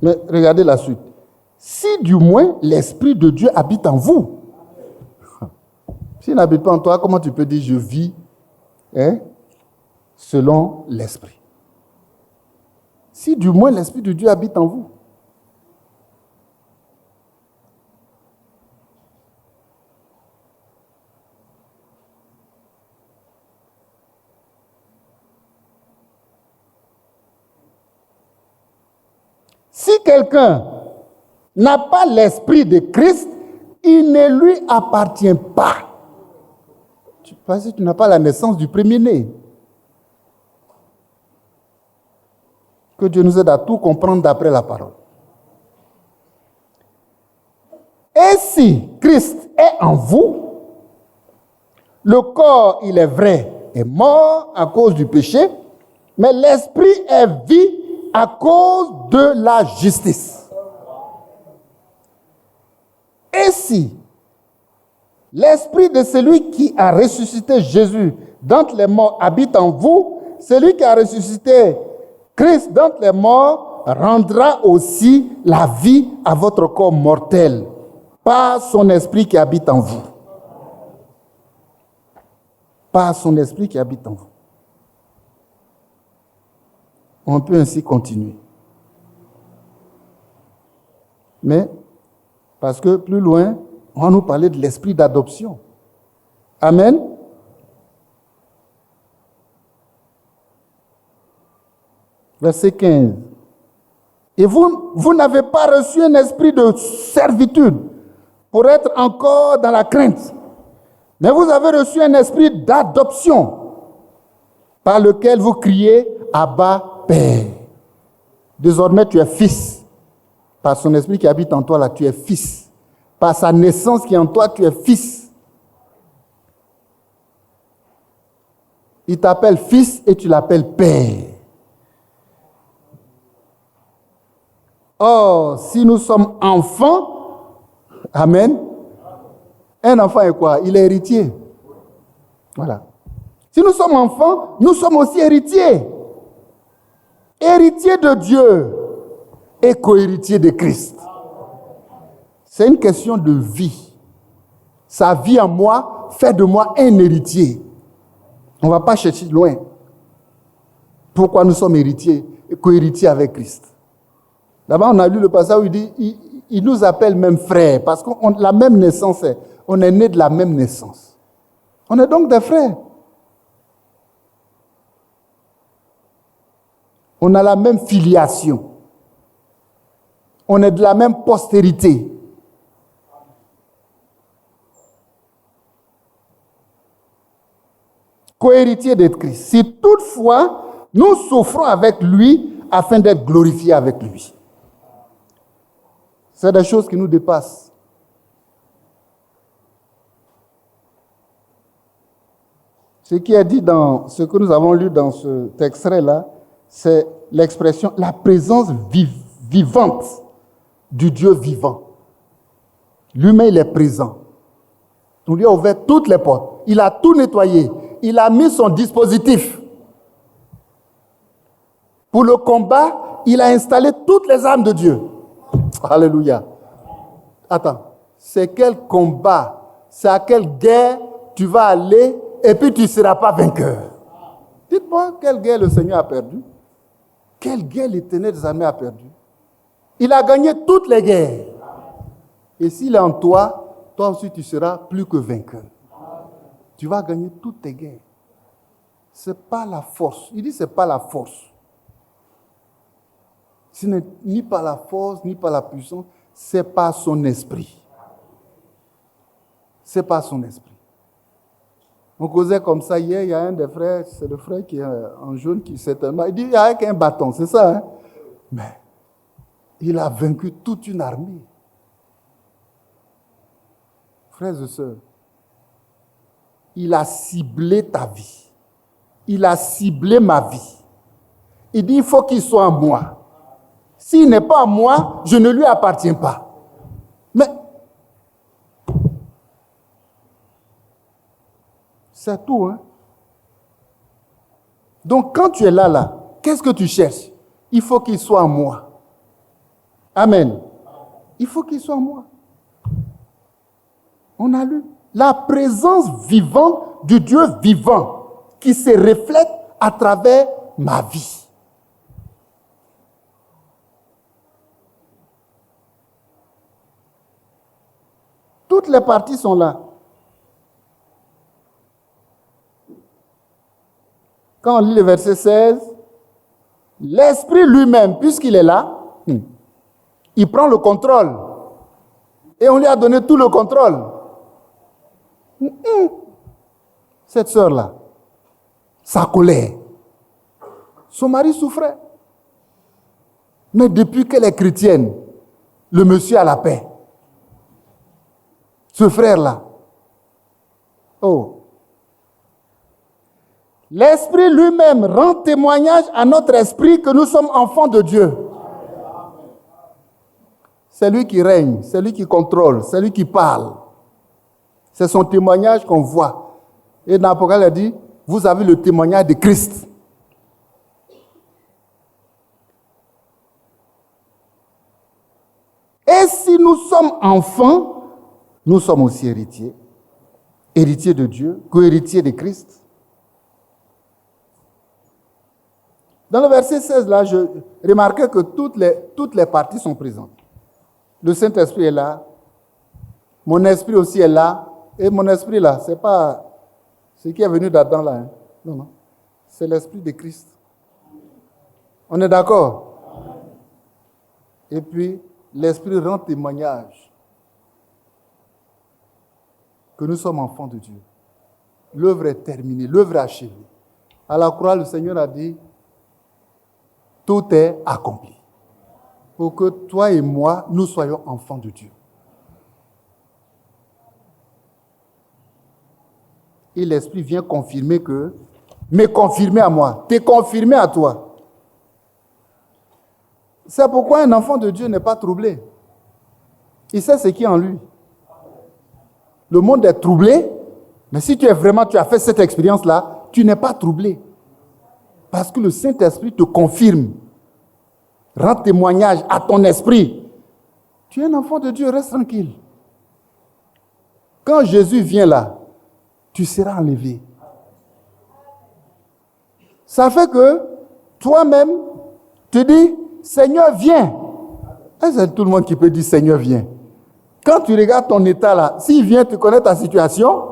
Mais regardez la suite. Si du moins l'esprit de Dieu habite en vous. S'il n'habite pas en toi, comment tu peux dire je vis selon l'esprit? Si du moins l'esprit de Dieu habite en vous. Si quelqu'un n'a pas l'esprit de Christ, il ne lui appartient pas. Parce que tu n'as pas la naissance du premier-né. Que Dieu nous aide à tout comprendre d'après la parole. Et si Christ est en vous, le corps, il est vrai, est mort à cause du péché, mais l'esprit est vie à cause de la justice. Et si l'esprit de celui qui a ressuscité Jésus d'entre les morts habite en vous, celui qui a ressuscité Christ d'entre les morts rendra aussi la vie à votre corps mortel par son esprit qui habite en vous. Par son esprit qui habite en vous. On peut ainsi continuer. Mais, parce que plus loin, on va nous parler de l'esprit d'adoption. Amen. Verset 15. Et vous n'avez pas reçu un esprit de servitude pour être encore dans la crainte. Mais vous avez reçu un esprit d'adoption par lequel vous criez Abba, Père. Désormais, tu es fils. Par son esprit qui habite en toi, là, tu es fils. Par sa naissance qui est en toi, tu es fils. Il t'appelle fils et tu l'appelles Père. Or, si nous sommes enfants, amen, un enfant est quoi? Il est héritier. Voilà. Si nous sommes enfants, nous sommes aussi héritiers. Héritiers de Dieu et co-héritiers de Christ. C'est une question de vie. Sa vie en moi fait de moi un héritier. On ne va pas chercher loin. Pourquoi nous sommes héritiers et co-héritiers avec Christ? D'abord, on a lu le passage où il dit, il nous appelle même frères, parce qu'on la même naissance, on est né de la même naissance. On est donc des frères. On a la même filiation. On est de la même postérité. Co-héritier de Christ. Si toutefois, nous souffrons avec lui afin d'être glorifiés avec lui. C'est des choses qui nous dépassent. Ce qui est dit dans ce que nous avons lu dans cet extrait-là, c'est l'expression, la présence vivante du Dieu vivant. L'humain, il est présent. On lui a ouvert toutes les portes. Il a tout nettoyé. Il a mis son dispositif. Pour le combat, il a installé toutes les armes de Dieu. Alléluia. Attends, c'est quel combat, c'est à quelle guerre tu vas aller et puis tu ne seras pas vainqueur. Dites-moi, quelle guerre le Seigneur a perdu? Quelle guerre l'Éternel des armées a perdu? Il a gagné toutes les guerres. Et s'il est en toi, toi aussi tu seras plus que vainqueur. Tu vas gagner toutes tes guerres. Ce n'est pas la force. Il dit ce n'est pas la force. Ce n'est ni par la force, ni par la puissance, c'est par son esprit. C'est par son esprit. On causait comme ça hier, il y a un des frères, c'est le frère qui est en jaune, qui certainement, il dit, il y a avec un bâton, c'est ça, hein? Mais il a vaincu toute une armée. Frères et sœurs, il a ciblé ta vie. Il a ciblé ma vie. Il dit, il faut qu'il soit en moi. S'il n'est pas en moi, je ne lui appartiens pas. Mais c'est tout, hein? Donc, quand tu es là, qu'est-ce que tu cherches? Il faut qu'il soit en moi. Amen. Il faut qu'il soit en moi. On a lu la présence vivante du Dieu vivant qui se reflète à travers ma vie. Toutes les parties sont là. Quand on lit le verset 16, l'Esprit lui-même, puisqu'il est là, il prend le contrôle. Et on lui a donné tout le contrôle. Cette sœur-là, sa colère. Son mari souffrait. Mais depuis qu'elle est chrétienne, le monsieur a la paix. Ce frère-là. Oh. L'Esprit lui-même rend témoignage à notre esprit que nous sommes enfants de Dieu. C'est lui qui règne, c'est lui qui contrôle, c'est lui qui parle. C'est son témoignage qu'on voit. Et dans l'Apocalypse, il dit, vous avez le témoignage de Christ. Et si nous sommes enfants, nous sommes aussi héritiers. Héritiers de Dieu, co-héritiers de Christ. Dans le verset 16, là, je remarquais que toutes les parties sont présentes. Le Saint-Esprit est là. Mon esprit aussi est là. Et mon esprit, là, ce n'est pas ce qui est venu d'Adam, là. Hein. Non, non. C'est l'Esprit de Christ. On est d'accord? Et puis, l'Esprit rend témoignage que nous sommes enfants de Dieu. L'œuvre est terminée, l'œuvre est achevée. À la croix, le Seigneur a dit, tout est accompli. Pour que toi et moi, nous soyons enfants de Dieu. Et l'Esprit vient confirmer que, me confirmer à moi, te confirmer à toi. C'est pourquoi un enfant de Dieu n'est pas troublé. Il sait ce qui est en lui. Le monde est troublé, mais si tu as fait cette expérience-là, tu n'es pas troublé. Parce que le Saint-Esprit te confirme, rend témoignage à ton esprit. Tu es un enfant de Dieu, reste tranquille. Quand Jésus vient là, tu seras enlevé. Ça fait que toi-même, tu dis, Seigneur, viens. Et c'est tout le monde qui peut dire, Seigneur, viens. Quand tu regardes ton état là, s'il vient, tu connais ta situation,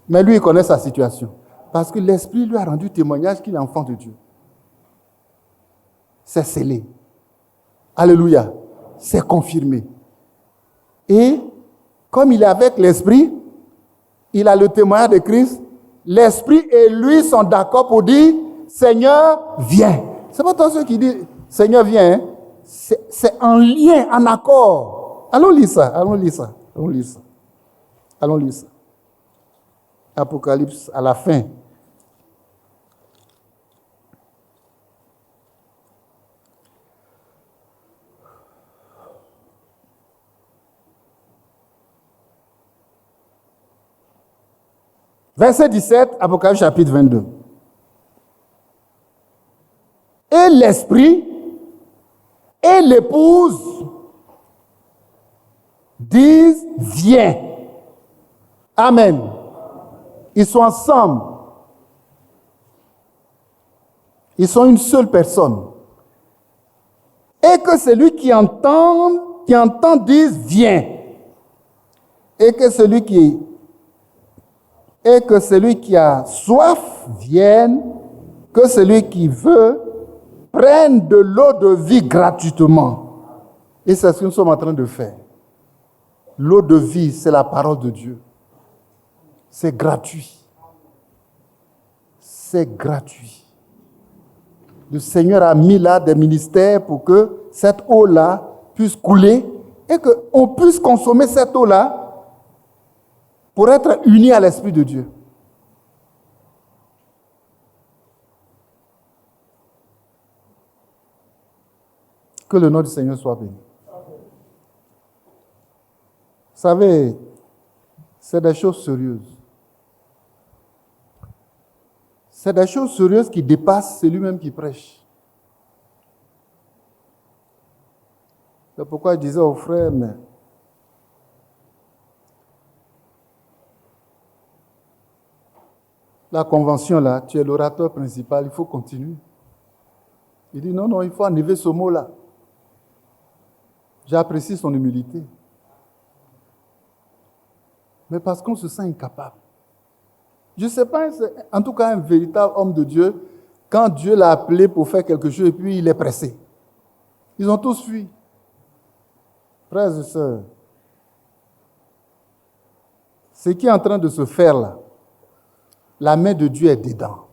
mais lui, il connaît sa situation. Parce que l'Esprit lui a rendu témoignage qu'il est enfant de Dieu. C'est scellé. Alléluia. C'est confirmé. Et comme il est avec l'Esprit, il a le témoignage de Christ, l'Esprit et lui sont d'accord pour dire, Seigneur, viens. C'est pas toi ceux qui disent, Seigneur, viens. Hein? C'est en lien, en accord. Allons lire ça. Apocalypse à la fin. Verset 17, Apocalypse chapitre 22. Et l'esprit et l'épouse disent viens. Amen. Ils sont ensemble. Ils sont une seule personne. Et que celui qui entend dise viens. Et que celui qui a soif vienne. Que celui qui veut prenne de l'eau de vie gratuitement. Et c'est ce que nous sommes en train de faire. L'eau de vie, c'est la parole de Dieu. C'est gratuit. C'est gratuit. Le Seigneur a mis là des ministères pour que cette eau-là puisse couler et qu'on puisse consommer cette eau-là pour être unis à l'Esprit de Dieu. Que le nom du Seigneur soit béni. Vous savez, c'est des choses sérieuses. C'est des choses sérieuses qui dépassent celui-même qui prêche. C'est pourquoi je disais aux frères, mais la convention là, tu es l'orateur principal, il faut continuer. Il dit non, il faut enlever ce mot-là. J'apprécie son humilité. Mais parce qu'on se sent incapable. Je ne sais pas, en tout cas un véritable homme de Dieu, quand Dieu l'a appelé pour faire quelque chose et puis il est pressé. Ils ont tous fui. Frères et sœurs, ce qui est en train de se faire là, la main de Dieu est dedans.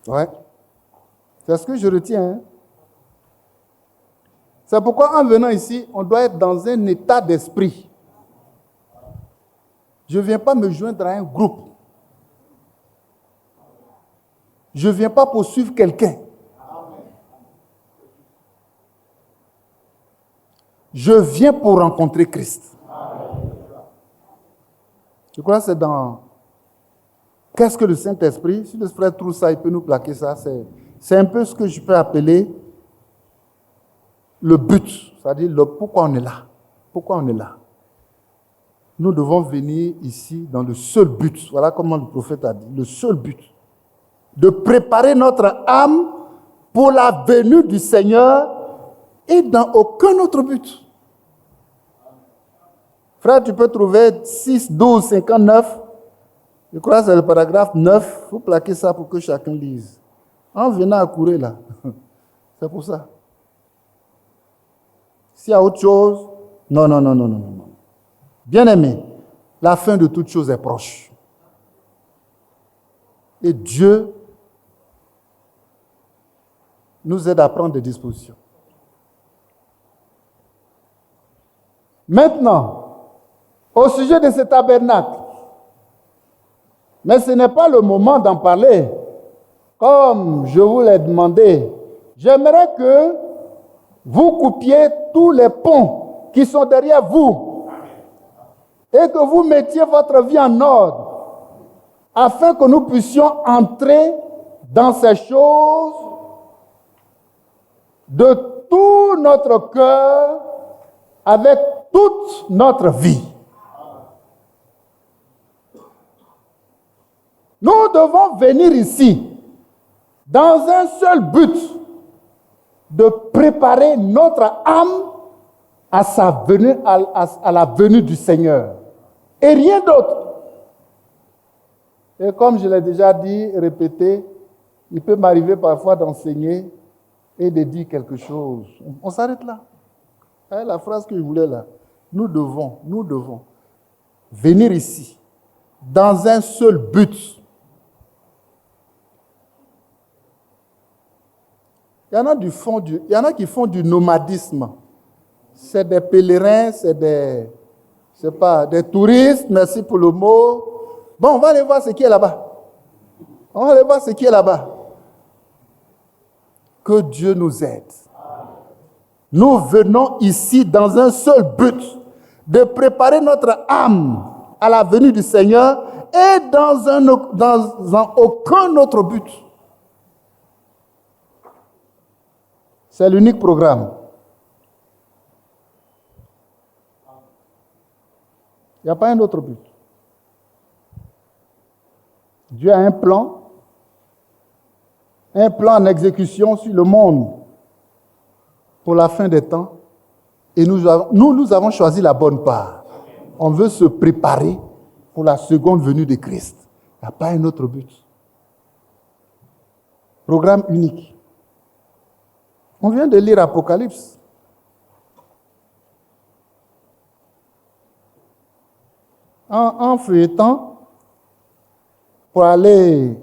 Ouais. C'est ce que je retiens. Hein? C'est pourquoi en venant ici, on doit être dans un état d'esprit. Je ne viens pas me joindre à un groupe. Je ne viens pas poursuivre quelqu'un. Je viens pour rencontrer Christ. Je crois que c'est dans... Qu'est-ce que le Saint-Esprit? Si le frère trouve ça, il peut nous plaquer ça. C'est un peu ce que je peux appeler le but. C'est-à-dire pourquoi on est là. Pourquoi on est là. Nous devons venir ici dans le seul but. Voilà comment le prophète a dit. Le seul but. De préparer notre âme pour la venue du Seigneur et dans aucun autre but. Frère, tu peux trouver 6, 12, 59. Je crois que c'est le paragraphe 9. Il faut plaquer ça pour que chacun lise. En venant à courir là. C'est pour ça. S'il y a autre chose, non. Bien-aimé, la fin de toute chose est proche. Et Dieu nous aide à prendre des dispositions. Maintenant, au sujet de ce tabernacle, mais ce n'est pas le moment d'en parler. Comme je vous l'ai demandé, j'aimerais que vous coupiez tous les ponts qui sont derrière vous et que vous mettiez votre vie en ordre afin que nous puissions entrer dans ces choses de tout notre cœur avec toute notre vie. Nous devons venir ici dans un seul but, de préparer notre âme à sa venue, à la venue du Seigneur. Et rien d'autre. Et comme je l'ai déjà dit, répété, il peut m'arriver parfois d'enseigner et de dire quelque chose. On s'arrête là. La phrase que je voulais là. Nous devons venir ici dans un seul but. Il y en a qui font du nomadisme. C'est des pèlerins, c'est des touristes, merci pour le mot. Bon, on va aller voir ce qui est là-bas. Que Dieu nous aide. Nous venons ici dans un seul but, de préparer notre âme à la venue du Seigneur et dans aucun autre but. C'est l'unique programme. Il n'y a pas un autre but. Dieu a un plan en exécution sur le monde pour la fin des temps. Et nous avons choisi la bonne part. On veut se préparer pour la seconde venue de Christ. Il n'y a pas un autre but. Programme unique. On vient de lire Apocalypse. En feuilletant, pour aller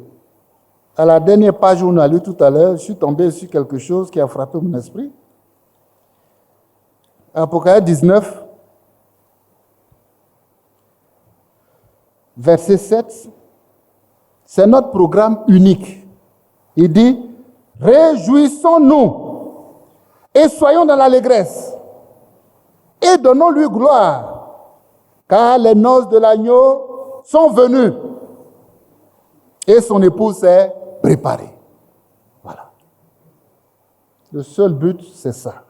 à la dernière page où on a lu tout à l'heure, je suis tombé sur quelque chose qui a frappé mon esprit. Apocalypse 19, verset 7, c'est notre programme unique. Il dit, réjouissons-nous et soyons dans l'allégresse et donnons-lui gloire, car les noces de l'agneau sont venues et son épouse s'est préparée. Voilà. Le seul but, c'est ça.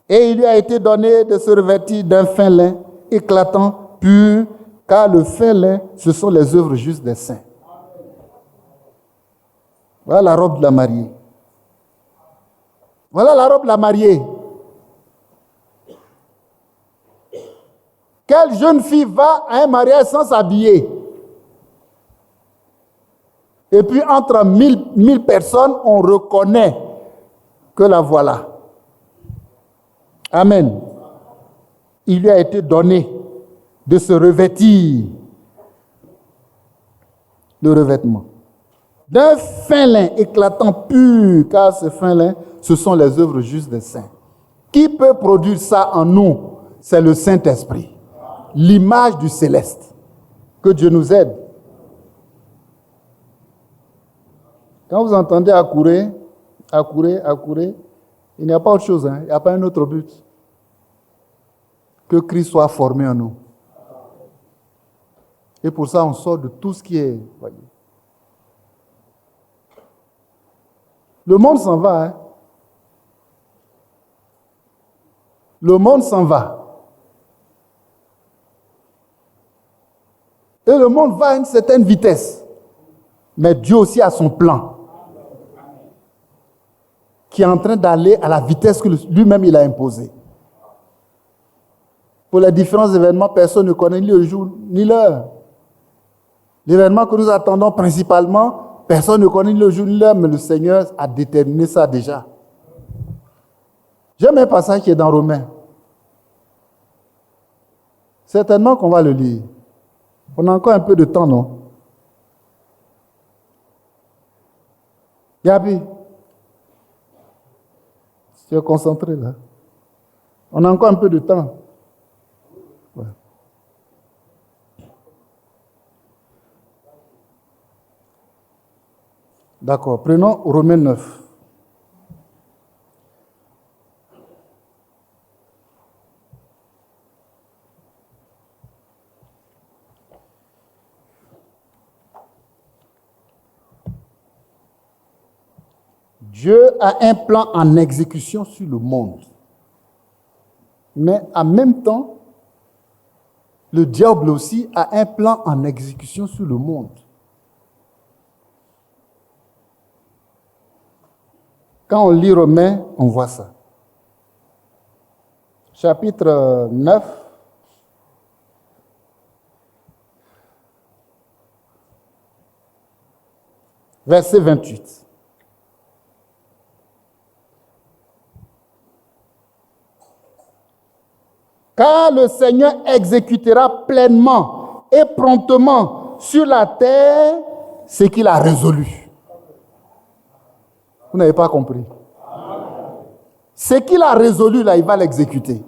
Et il lui a été donné de se revêtir d'un fin lin éclatant, pur, car le fin lin, ce sont les œuvres justes des saints. Voilà la robe de la mariée. Voilà la robe de la mariée. Quelle jeune fille va à un mariage sans s'habiller? Et puis entre 1000 personnes, on reconnaît que la voilà. Amen. Il lui a été donné de se revêtir de revêtement d'un fin lin éclatant pur, car ce fin lin, ce sont les œuvres justes des saints. Qui peut produire ça en nous? C'est le Saint-Esprit, l'image du céleste. Que Dieu nous aide. Quand vous entendez accourir, il n'y a pas autre chose, il n'y a pas un autre but. Que Christ soit formé en nous. Et pour ça, on sort de tout ce qui est... Voyez. Le monde s'en va. Le monde s'en va. Et le monde va à une certaine vitesse. Mais Dieu aussi a son plan. Qui est en train d'aller à la vitesse que lui-même il a imposée. Pour les différents événements, personne ne connaît ni le jour ni l'heure. L'événement que nous attendons principalement, personne ne connaît ni le jour ni l'heure, mais le Seigneur a déterminé ça déjà. J'aime un passage qui est dans Romains. Certainement qu'on va le lire. On a encore un peu de temps, non? Yabi, tu es concentré là. On a encore un peu de temps. Ouais. D'accord, prenons Romains 9. Dieu a un plan en exécution sur le monde. Mais en même temps, le diable aussi a un plan en exécution sur le monde. Quand on lit Romains, on voit ça. Chapitre 9. Verset 28. Car le Seigneur exécutera pleinement et promptement sur la terre ce qu'il a résolu. Vous n'avez pas compris. Ce qu'il a résolu, là, il va l'exécuter.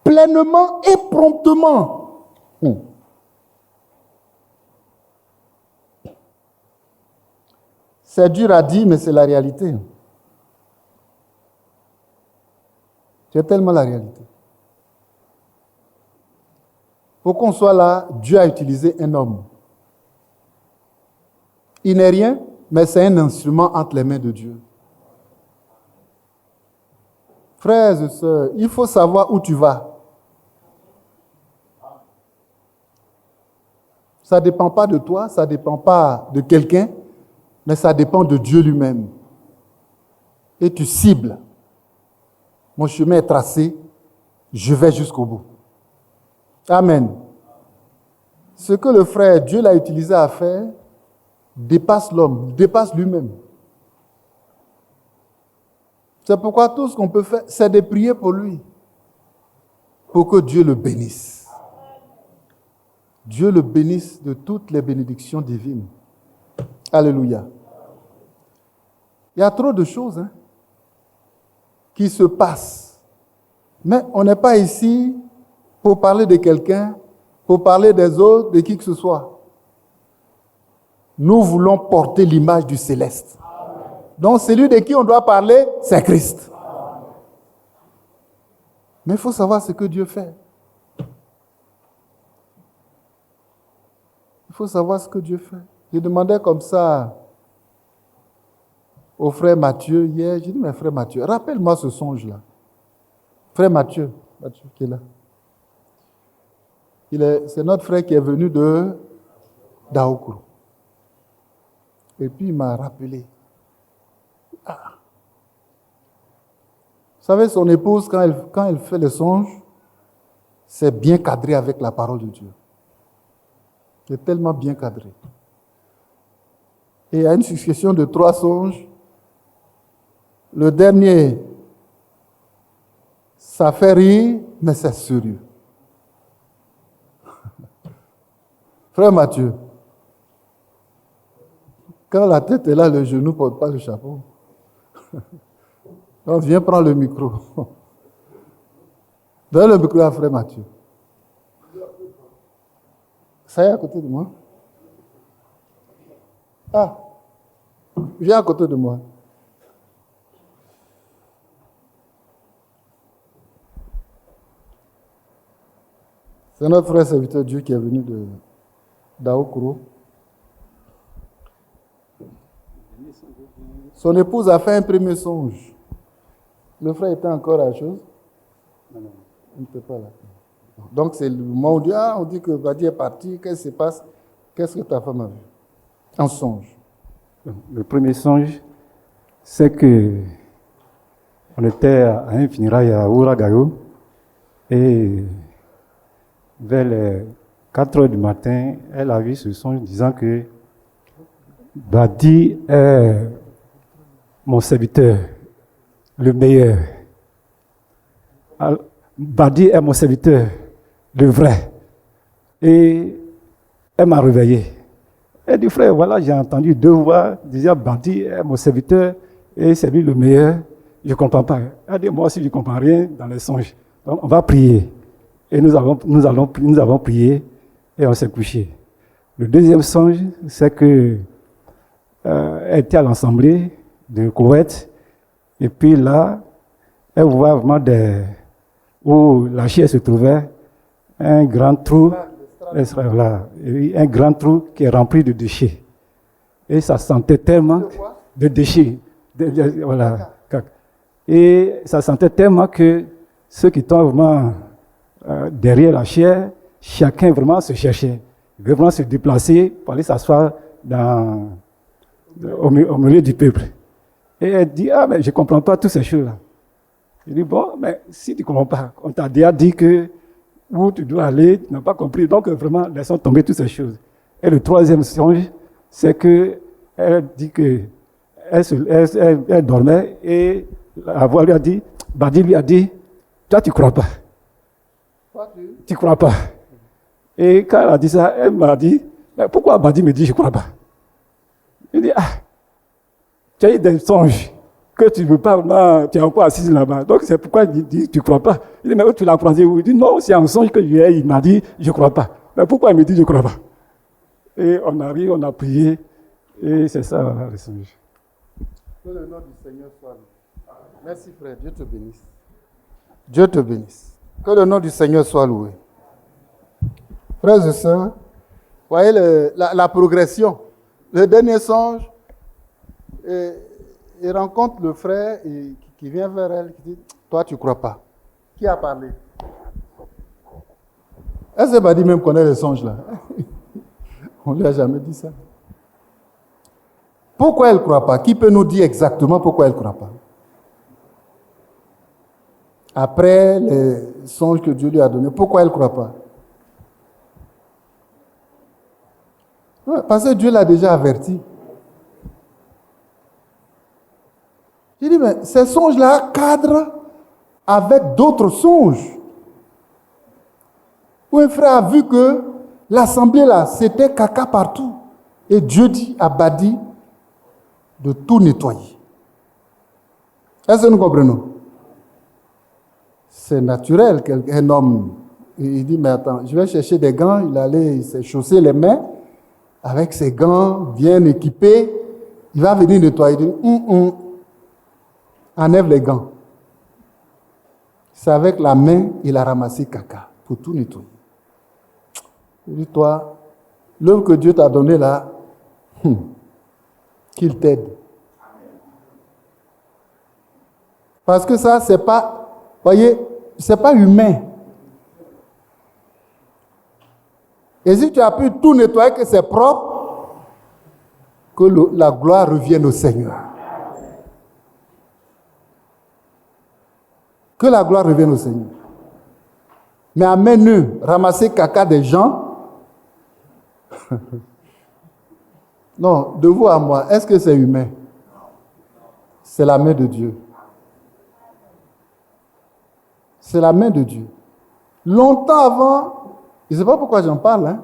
Pleinement et promptement. C'est dur à dire, mais c'est la réalité. C'est tellement la réalité. Pour qu'on soit là, Dieu a utilisé un homme. Il n'est rien, mais c'est un instrument entre les mains de Dieu. Frères et sœurs, il faut savoir où tu vas. Ça ne dépend pas de toi, ça ne dépend pas de quelqu'un, mais ça dépend de Dieu lui-même. Et tu cibles. Mon chemin est tracé, je vais jusqu'au bout. Amen. Ce que le frère, Dieu l'a utilisé à faire, dépasse l'homme, dépasse lui-même. C'est pourquoi tout ce qu'on peut faire, c'est de prier pour lui, pour que Dieu le bénisse. Dieu le bénisse de toutes les bénédictions divines. Alléluia. Il y a trop de choses qui se passent. Mais on n'est pas ici pour parler de quelqu'un, pour parler des autres, de qui que ce soit. Nous voulons porter l'image du céleste. Donc celui de qui on doit parler, c'est Christ. Mais il faut savoir ce que Dieu fait. Il faut savoir ce que Dieu fait. Je demandais comme ça au frère Mathieu hier. J'ai dit, mais frère Mathieu, rappelle-moi ce songe-là. Frère Mathieu qui est là. C'est notre frère qui est venu de Daokourou. Et puis il m'a rappelé. Vous savez, son épouse, quand elle fait le songe, c'est bien cadré avec la parole de Dieu. C'est tellement bien cadré. Et il y a une succession de 3 songes. Le dernier, ça fait rire, mais c'est sérieux. Frère Mathieu, quand la tête est là, le genou ne porte pas le chapeau. Donc, viens prendre le micro. Donne le micro à frère Mathieu. Ça y est à côté de moi. Ah, viens à côté de moi. C'est notre frère serviteur Dieu qui est venu de Daokourou. Son épouse a fait un premier songe. Le frère était encore à la chose. Non, il n'était pas là. Donc c'est le moment où on dit que Badi est parti, qu'est-ce qui se passe? Qu'est-ce que ta femme a vu? Un songe. Le premier songe, c'est que on était à un funérail à Ouragayo et vers les 4 heures du matin, elle a vu ce songe disant que Badi est mon serviteur, le meilleur. Badi est mon serviteur, le vrai. Et elle m'a réveillé. Elle dit, frère, voilà, j'ai entendu 2 voix, disant Badi est mon serviteur et c'est lui le meilleur. Je ne comprends pas. Elle dit, moi aussi, je ne comprends rien dans les songes. Donc, on va prier. Et nous avons prié et on s'est couché. Le deuxième songe, c'est que elle était à l'assemblée de Koweït. Et puis là, elle voit vraiment où la chair se trouvait, un grand trou, un grand trou qui est rempli de déchets. Et ça sentait tellement de déchets. Voilà. Et ça sentait tellement que ceux qui étaient vraiment derrière la chair, chacun vraiment se cherchait. Il veut vraiment se déplacer pour aller s'asseoir au milieu du peuple. Et elle dit, mais je ne comprends pas toutes ces choses-là. Je dis, bon, mais si tu ne comprends pas, on t'a déjà dit que où tu dois aller, tu n'as pas compris. Donc vraiment, laissons tomber toutes ces choses. Et le troisième songe, c'est qu'elle dit qu'elle dormait et la voix lui a dit, Badi lui a dit, toi tu ne crois pas. Tu ne crois pas. Et quand elle a dit ça, elle m'a dit, mais pourquoi Badi me dit je ne crois pas? Je dis, tu as eu des songes que tu ne veux pas vraiment, tu es encore assise là-bas. Donc c'est pourquoi il dit, tu ne crois pas. Il dit, mais où tu l'as croisé? Il dit, non, c'est un songe que j'ai, il m'a dit, je ne crois pas. Mais pourquoi il me dit, je ne crois pas? Et on arrive, on a prié, et c'est ça, voilà, le songe. Que le nom du Seigneur soit loué. Merci frère, Dieu te bénisse. Dieu te bénisse. Que le nom du Seigneur soit loué. Frères et sœurs, voyez la progression. Le dernier songe, il rencontre le frère qui vient vers elle, qui dit, toi tu ne crois pas. Qui a parlé? Elle ne s'est pas dit même qu'on ait les songes là. On ne lui a jamais dit ça. Pourquoi elle ne croit pas? Qui peut nous dire exactement pourquoi elle ne croit pas? Après les songes que Dieu lui a donnés, pourquoi elle ne croit pas? Ouais, parce que Dieu l'a déjà averti. J'ai dit, mais ces songes-là cadrent avec d'autres songes. Où un frère a vu que l'assemblée là, c'était caca partout. Et Dieu dit à Badi de tout nettoyer. Est-ce que nous comprenons? C'est naturel qu'un homme, il dit, mais attends, je vais chercher des gants, il s'est chaussé les mains, avec ses gants bien équipés, il va venir nettoyer. Il dit, enlève les gants. C'est avec la main, il a ramassé caca pour tout nettoyer. Il dit, toi, l'œuvre que Dieu t'a donnée là, qu'il t'aide. Parce que ça, c'est pas, voyez, c'est pas humain. Et si tu as pu tout nettoyer, que c'est propre, que la gloire revienne au Seigneur. Que la gloire revienne au Seigneur. Mais à main nue, ramasser caca des gens, non, de vous à moi, est-ce que c'est humain? C'est la main de Dieu. C'est la main de Dieu. Longtemps avant, je ne sais pas pourquoi j'en parle, hein?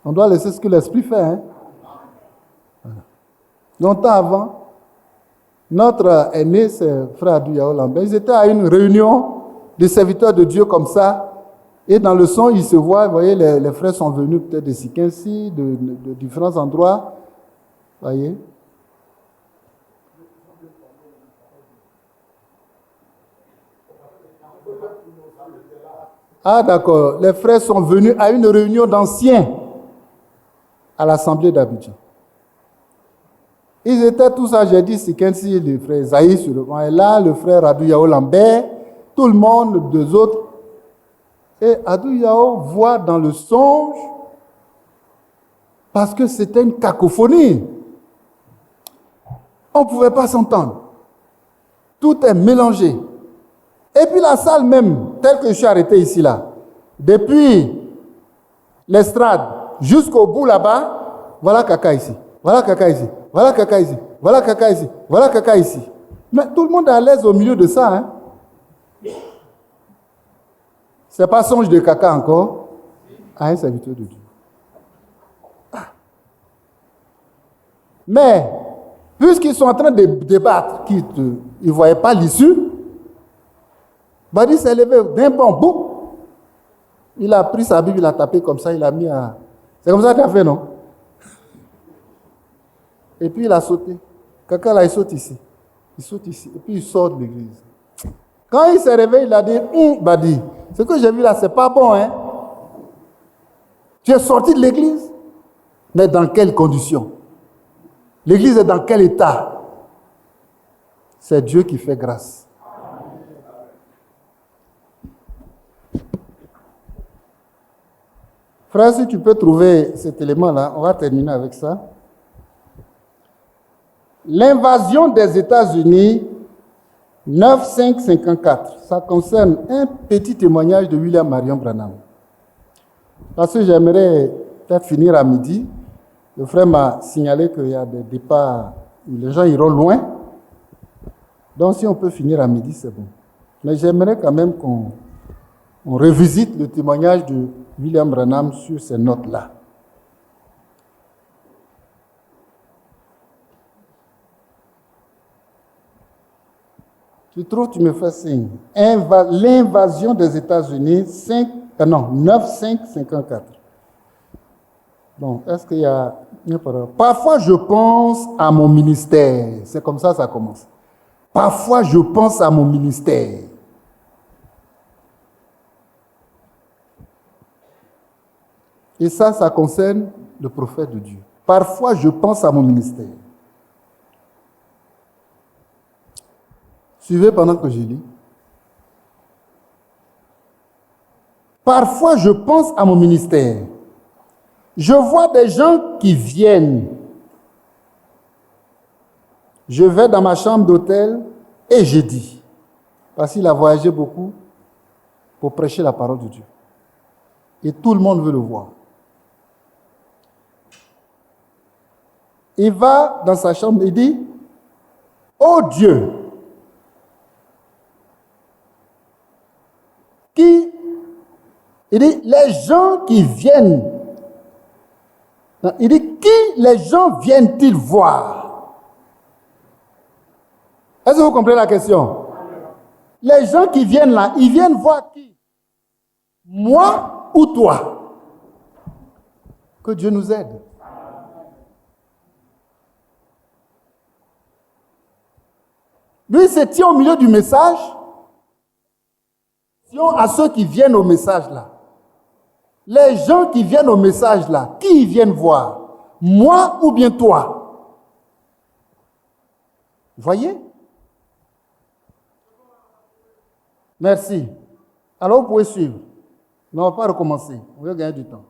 On doit laisser ce que l'Esprit fait. Hein? Voilà. Longtemps avant, notre aîné, c'est frère Adou Yao Lambert, ils étaient à une réunion des serviteurs de Dieu comme ça. Et dans le son, ils se voient, vous voyez, les frères sont venus peut-être de Sikinsi, de différents endroits. Vous voyez? Ah d'accord, les frères sont venus à une réunion d'anciens à l'Assemblée d'Abidjan. Ils étaient tous à j'ai dit Sikinsi, le frère Zaï sur le banc, et là, le frère Adou Yao Lambert, tout le monde, deux autres. Et Adou Yao voit dans le songe, parce que c'était une cacophonie. On ne pouvait pas s'entendre. Tout est mélangé. Et puis la salle même, telle que je suis arrêté ici là, depuis l'estrade jusqu'au bout là-bas, voilà caca ici, voilà caca ici, voilà caca ici, voilà caca ici, voilà caca ici. Mais tout le monde est à l'aise au milieu de ça. Hein? C'est pas songe de caca encore à un serviteur de Dieu. Mais, puisqu'ils sont en train de débattre, qu'ils ne voyaient pas l'issue, Badi s'est levé d'un bon bout. Il a pris sa Bible, il a tapé comme ça, il a mis à... C'est comme ça qu'il a fait, non? Et puis il a sauté. Caca là, il saute ici. Il saute ici. Et puis il sort de l'église. Quand il s'est réveillé, il a dit, Badi, ce que j'ai vu là, c'est pas bon, hein? Tu es sorti de l'église? Mais dans quelles conditions? L'église est dans quel état? C'est Dieu qui fait grâce. Frère, si tu peux trouver cet élément-là, on va terminer avec ça. L'invasion des États-Unis, 9-5-54. Ça concerne un petit témoignage de William Marion Branham. Parce que j'aimerais peut-être finir à midi. Le frère m'a signalé qu'il y a des départs où les gens iront loin. Donc si on peut finir à midi, c'est bon. Mais j'aimerais quand même qu'on revisite le témoignage de William Branham sur ces notes-là. Tu trouves, tu me fais signe. L'invasion des États-Unis, 9-5-54. Bon, est-ce qu'il y a une parole? Parfois, je pense à mon ministère. C'est comme ça commence. Parfois, je pense à mon ministère. Et ça concerne le prophète de Dieu. Parfois, je pense à mon ministère. Suivez pendant que je lis. Parfois, je pense à mon ministère. Je vois des gens qui viennent. Je vais dans ma chambre d'hôtel et je dis, parce qu'il a voyagé beaucoup pour prêcher la parole de Dieu. Et tout le monde veut le voir. Il va dans sa chambre et dit, oh Dieu, il dit, les gens qui viennent, il dit, qui les gens viennent-ils voir? Est-ce que vous comprenez la question? Les gens qui viennent là, ils viennent voir qui? Moi ou toi? Que Dieu nous aide. Lui, il se tient au milieu du message. À ceux qui viennent au message là. Les gens qui viennent au message là, qui ils viennent voir? Moi ou bien toi? Vous voyez? Merci. Alors vous pouvez suivre. Mais on ne va pas recommencer. On va gagner du temps.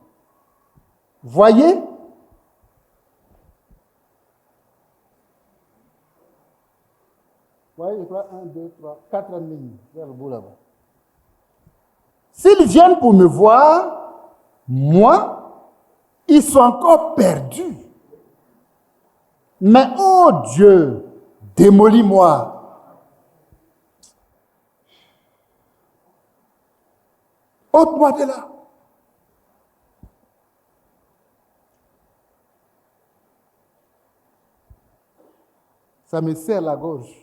Voyez? Voyez, je crois 1, 2, 3, 4 lignes vers le bout là-bas. S'ils viennent pour me voir, moi, ils sont encore perdus. Mais oh Dieu, démolis-moi. Ôte-moi de là. Ça me serre la gorge.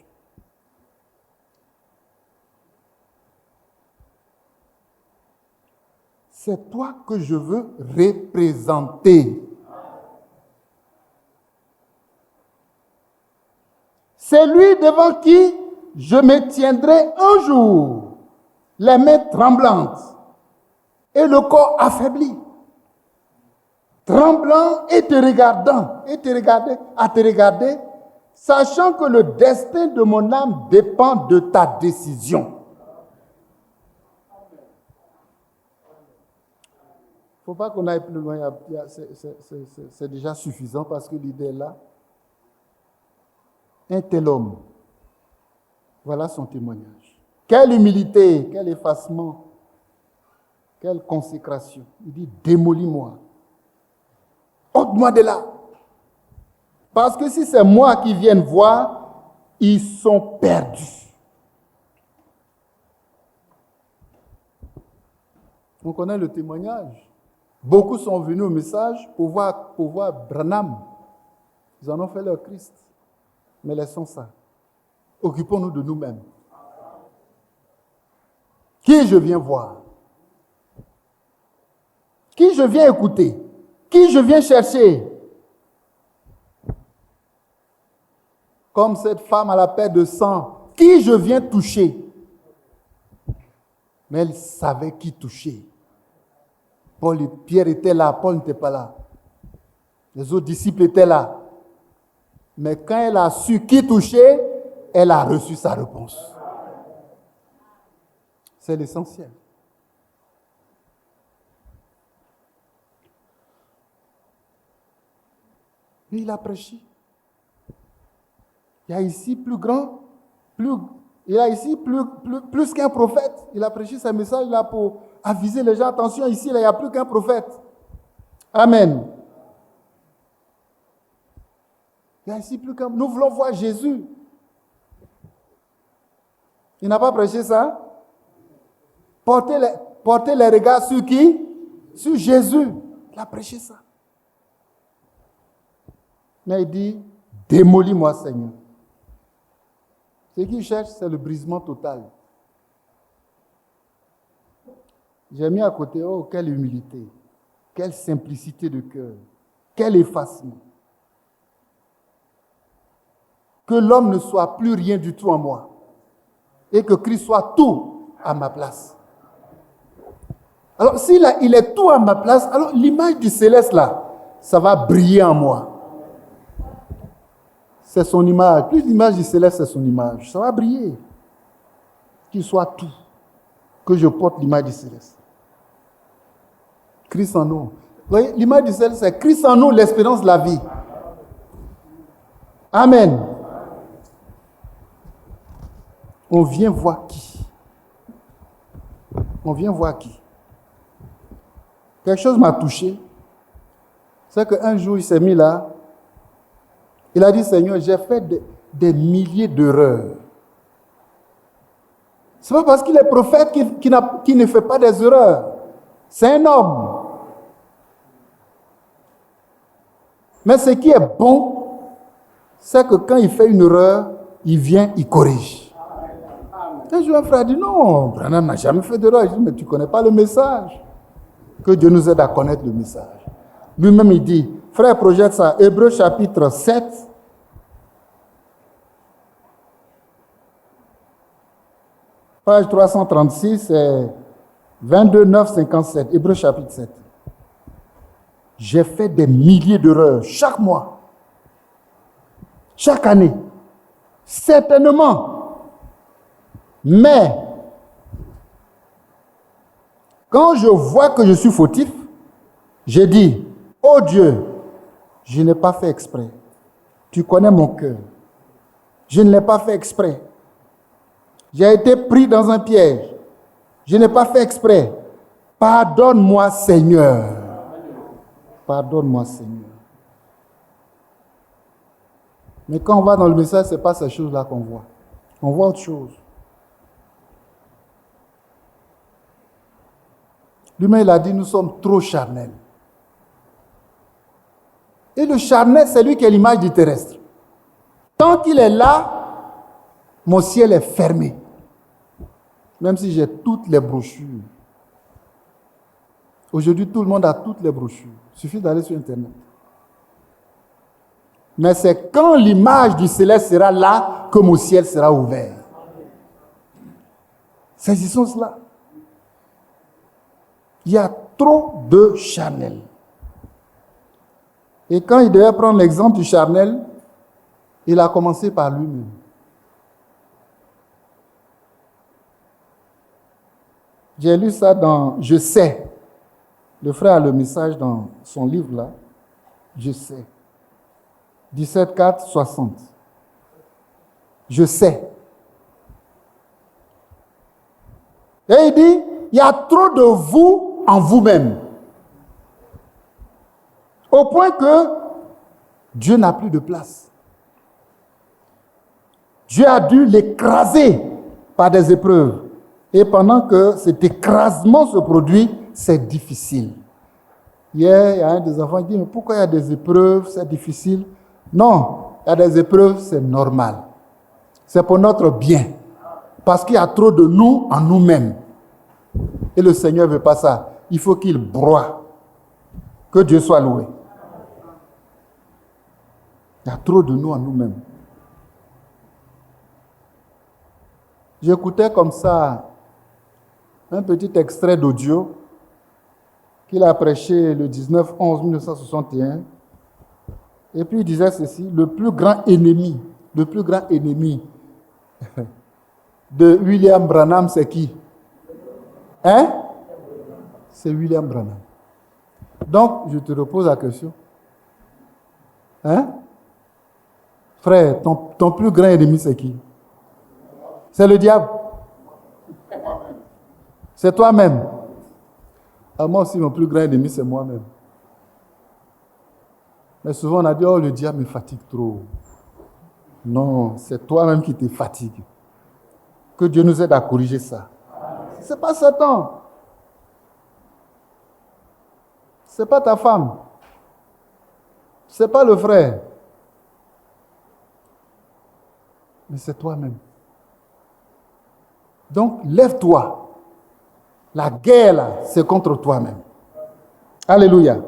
C'est toi que je veux représenter. C'est lui devant qui je me tiendrai un jour, les mains tremblantes et le corps affaibli, tremblant et te regarder, sachant que le destin de mon âme dépend de ta décision. Il ne faut pas qu'on aille plus loin, c'est déjà suffisant parce que l'idée est là. Un tel homme, voilà son témoignage. Quelle humilité, quel effacement, quelle consécration. Il dit, démolis-moi, ôte-moi de là. Parce que si c'est moi qui viens voir, ils sont perdus. On connaît le témoignage. Beaucoup sont venus au message pour voir Branham. Ils en ont fait leur Christ. Mais laissons ça. Occupons-nous de nous-mêmes. Qui je viens voir? Qui je viens écouter? Qui je viens chercher? Comme cette femme à la perte de sang. Qui je viens toucher? Mais elle savait qui toucher. Paul et Pierre étaient là, Paul n'était pas là. Les autres disciples étaient là. Mais quand elle a su qui toucher, elle a reçu sa réponse. C'est l'essentiel. Mais il a prêché. Il y a ici plus qu'un prophète. Il a prêché ce message là pour aviser les gens. Attention, ici, là, il n'y a plus qu'un prophète. Amen. Il y a ici plus qu'un. Nous voulons voir Jésus. Il n'a pas prêché ça? Portez les regards sur qui? Sur Jésus. Il a prêché ça. Mais il dit, démolis-moi, Seigneur. Ce qu'il cherche, c'est le brisement total. J'ai mis à côté, oh, quelle humilité, quelle simplicité de cœur, quel effacement. Que l'homme ne soit plus rien du tout en moi et que Christ soit tout à ma place. Alors, il est tout à ma place, alors l'image du céleste là, ça va briller en moi. C'est son image. Plus l'image du céleste, c'est son image. Ça va briller. Qu'il soit tout. Que je porte l'image du céleste. Christ en nous. Vous voyez, l'image du céleste, c'est Christ en nous, l'espérance de la vie. Amen. On vient voir qui? On vient voir qui? Quelque chose m'a touché. C'est qu'un jour, il s'est mis là. Il a dit, Seigneur, j'ai fait des milliers d'erreurs. Ce n'est pas parce qu'il est prophète qu'il ne fait pas des erreurs. C'est un homme. Mais ce qui est bon, c'est que quand il fait une erreur, il vient, il corrige. Un jour, un frère dit, non, Branham n'a jamais fait d'erreur. Je dis, mais tu ne connais pas le message. Que Dieu nous aide à connaître le message. Lui-même, il dit, frère, projette ça, Hébreux chapitre 7, page 336, c'est 22, 9, 57, Hébreux chapitre 7. J'ai fait des milliers d'erreurs chaque mois, chaque année, certainement. Mais, quand je vois que je suis fautif, j'ai dit, oh Dieu, je n'ai pas fait exprès. Tu connais mon cœur. Je ne l'ai pas fait exprès. J'ai été pris dans un piège. Je n'ai pas fait exprès. Pardonne-moi, Seigneur. Pardonne-moi, Seigneur. Mais quand on va dans le message, ce n'est pas ces choses-là qu'on voit. On voit autre chose. Lui-même, il a dit, nous sommes trop charnels. Et le charnel, c'est lui qui est l'image du terrestre. Tant qu'il est là, mon ciel est fermé. Même si j'ai toutes les brochures. Aujourd'hui, tout le monde a toutes les brochures. Il suffit d'aller sur Internet. Mais c'est quand l'image du céleste sera là que mon ciel sera ouvert. Saisissons cela. Il y a trop de charnel. Et quand il devait prendre l'exemple du charnel, il a commencé par lui-même. J'ai lu ça dans Je sais. Le frère a le message dans son livre là. Je sais. 17, 4, 60. Je sais. Et il dit, il y a trop de vous en vous-même. Au point que Dieu n'a plus de place. Dieu a dû l'écraser par des épreuves. Et pendant que cet écrasement se produit, c'est difficile. Hier, il y a un des enfants qui dit, mais pourquoi il y a des épreuves, c'est difficile? Non, il y a des épreuves, c'est normal. C'est pour notre bien. Parce qu'il y a trop de nous en nous-mêmes. Et le Seigneur ne veut pas ça. Il faut qu'il broie. Que Dieu soit loué. Il y a trop de nous en nous-mêmes. J'écoutais comme ça un petit extrait d'audio qu'il a prêché le 19/11/1961. Et puis il disait ceci, le plus grand ennemi de William Branham, c'est qui? Hein? C'est William Branham. Donc, je te repose la question. Hein? Frère, ton plus grand ennemi, c'est qui? C'est le diable. C'est toi-même. Moi aussi, mon plus grand ennemi, c'est moi-même. Mais souvent, on a dit, oh, le diable me fatigue trop. Non, c'est toi-même qui te fatigue. Que Dieu nous aide à corriger ça. Ce n'est pas Satan. Ce n'est pas ta femme. Ce n'est pas le frère. Mais c'est toi-même. Donc, lève-toi. La guerre, là, c'est contre toi-même. Alléluia.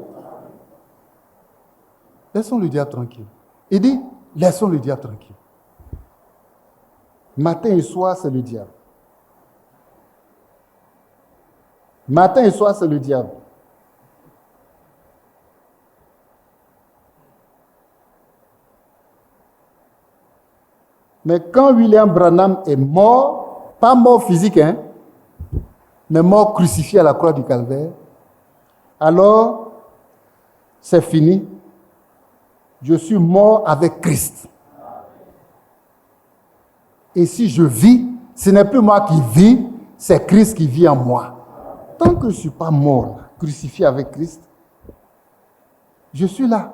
Laissons le diable tranquille. Il dit, laissons le diable tranquille. Matin et soir, c'est le diable. Matin et soir, c'est le diable. Mais quand William Branham est mort, pas mort physique, hein, mais mort crucifié à la croix du Calvaire, alors c'est fini. Je suis mort avec Christ. Et si je vis, ce n'est plus moi qui vis, c'est Christ qui vit en moi. Tant que je ne suis pas mort, crucifié avec Christ, je suis là.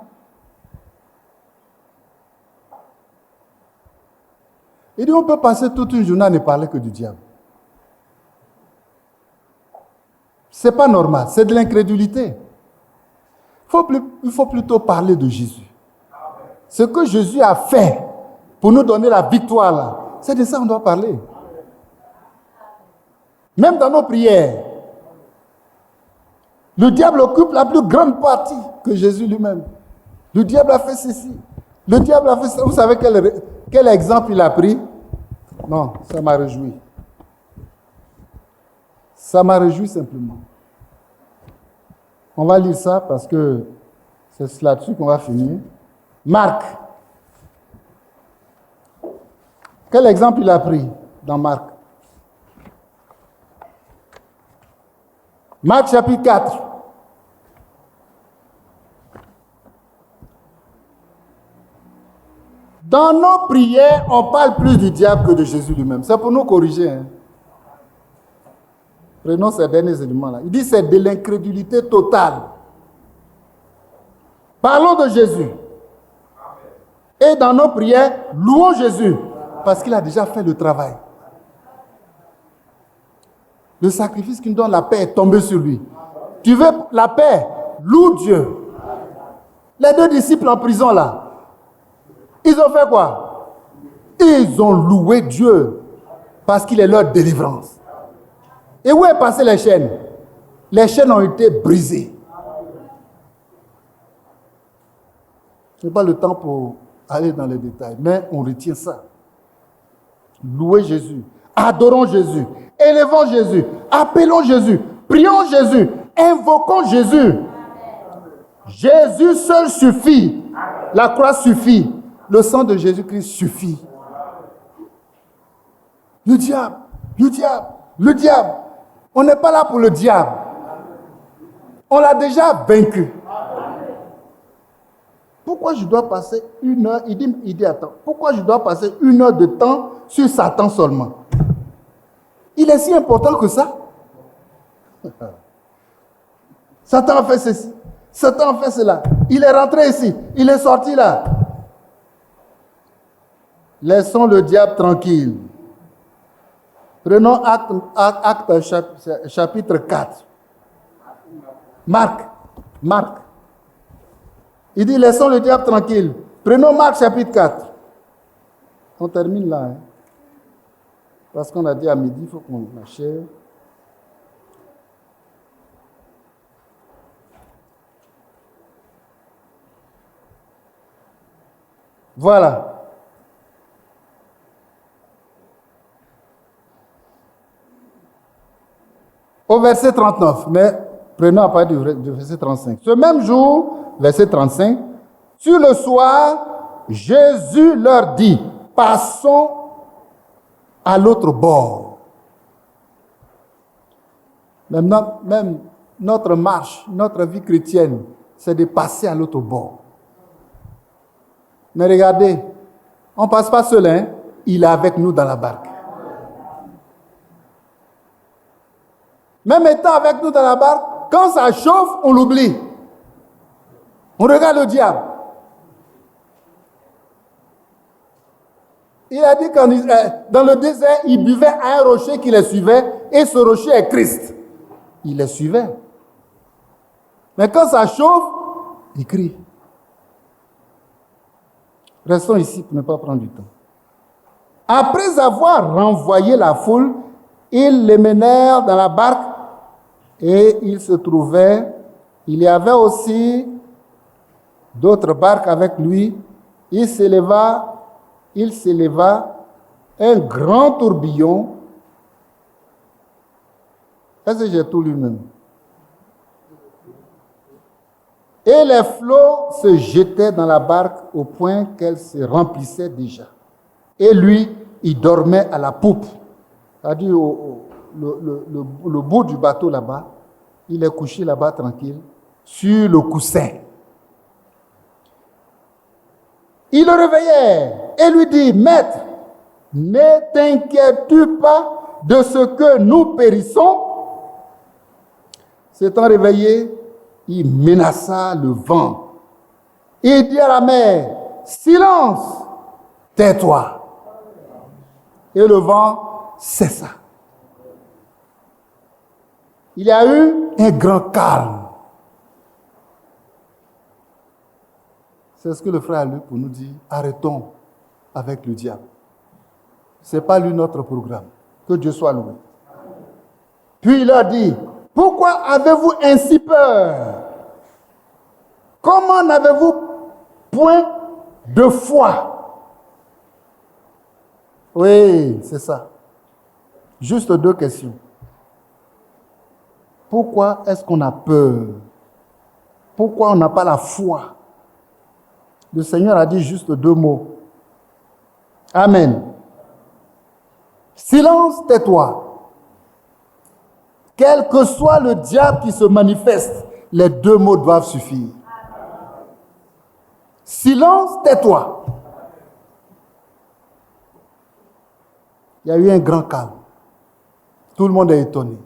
Il dit, on peut passer toute une journée à ne parler que du diable. Ce n'est pas normal, c'est de l'incrédulité. Il faut plutôt parler de Jésus. Ce que Jésus a fait pour nous donner la victoire, là, c'est de ça qu'on doit parler. Même dans nos prières, le diable occupe la plus grande partie que Jésus lui-même. Le diable a fait ceci. Le diable a fait ça. Vous savez quel exemple il a pris? Non, ça m'a réjoui. Ça m'a réjoui simplement. On va lire ça parce que c'est là-dessus qu'on va finir. Marc. Quel exemple il a pris dans Marc? Marc chapitre 4. Dans nos prières, on parle plus du diable que de Jésus lui-même. C'est pour nous corriger. Hein. Prenons ces derniers éléments-là. Il dit c'est de l'incrédulité totale. Parlons de Jésus. Et dans nos prières, louons Jésus. Parce qu'il a déjà fait le travail. Le sacrifice qui nous donne la paix est tombé sur lui. Tu veux la paix? Loue Dieu. Les deux disciples en prison là, ils ont fait quoi? Ils ont loué Dieu parce qu'il est leur délivrance. Et où est passé les chaînes? Les chaînes ont été brisées. Je n'ai pas le temps pour aller dans les détails, mais on retient ça. Louez Jésus, adorons Jésus, élevons Jésus, appelons Jésus, prions Jésus, invoquons Jésus. Jésus seul suffit. La croix suffit. Le sang de Jésus-Christ suffit. Le diable, le diable, le diable. On n'est pas là pour le diable. On l'a déjà vaincu. Pourquoi je dois passer 1 heure? Il dit, attends, pourquoi je dois passer 1 heure de temps sur Satan seulement? Il est si important que ça? Satan a fait ceci. Satan a fait cela. Il est rentré ici. Il est sorti là. Laissons le diable tranquille. Prenons Acte chapitre 4. Marc. Il dit, laissons le diable tranquille. Prenons Marc chapitre 4. On termine là. Hein? Parce qu'on a dit à midi, il faut qu'on achève. Voilà. Au verset 39, mais prenons à partir du verset 35. Ce même jour, verset 35, sur le soir, Jésus leur dit, passons à l'autre bord. Même notre marche, notre vie chrétienne, c'est de passer à l'autre bord. Mais regardez, on ne passe pas seul, hein? Il est avec nous dans la barque. Même étant avec nous dans la barque, quand ça chauffe, on l'oublie. On regarde le diable. Il a dit que dans le désert, il buvait à un rocher qui les suivait, et ce rocher est Christ. Il les suivait. Mais quand ça chauffe, il crie. Restons ici pour ne pas prendre du temps. Après avoir renvoyé la foule, ils les menèrent dans la barque et il y avait aussi d'autres barques avec lui. Il s'éleva un grand tourbillon Est-ce que j'ai tout lu même? Et les flots se jetaient dans la barque au point qu'elle se remplissait déjà. Et lui, il dormait à la poupe. C'est-à-dire le bout du bateau là-bas, il est couché là-bas tranquille, sur le coussin. Il le réveillait et lui dit, Maître, ne t'inquiètes-tu pas de ce que nous périssons? S'étant réveillé, il menaça le vent. Il dit à la mer, silence, tais-toi. Et le vent cessa. Il y a eu un grand calme. C'est ce que le frère a lu pour nous dire, arrêtons avec le diable. Ce n'est pas lui notre programme. Que Dieu soit loué. Puis il leur dit, pourquoi avez-vous ainsi peur? Comment n'avez-vous point de foi? Oui, c'est ça. Juste 2 questions. Pourquoi est-ce qu'on a peur? Pourquoi on n'a pas la foi? Le Seigneur a dit juste 2 mots. Amen. Silence, tais-toi. Quel que soit le diable qui se manifeste, les 2 mots doivent suffire. Silence, tais-toi. Il y a eu un grand calme. Tout le monde est étonné.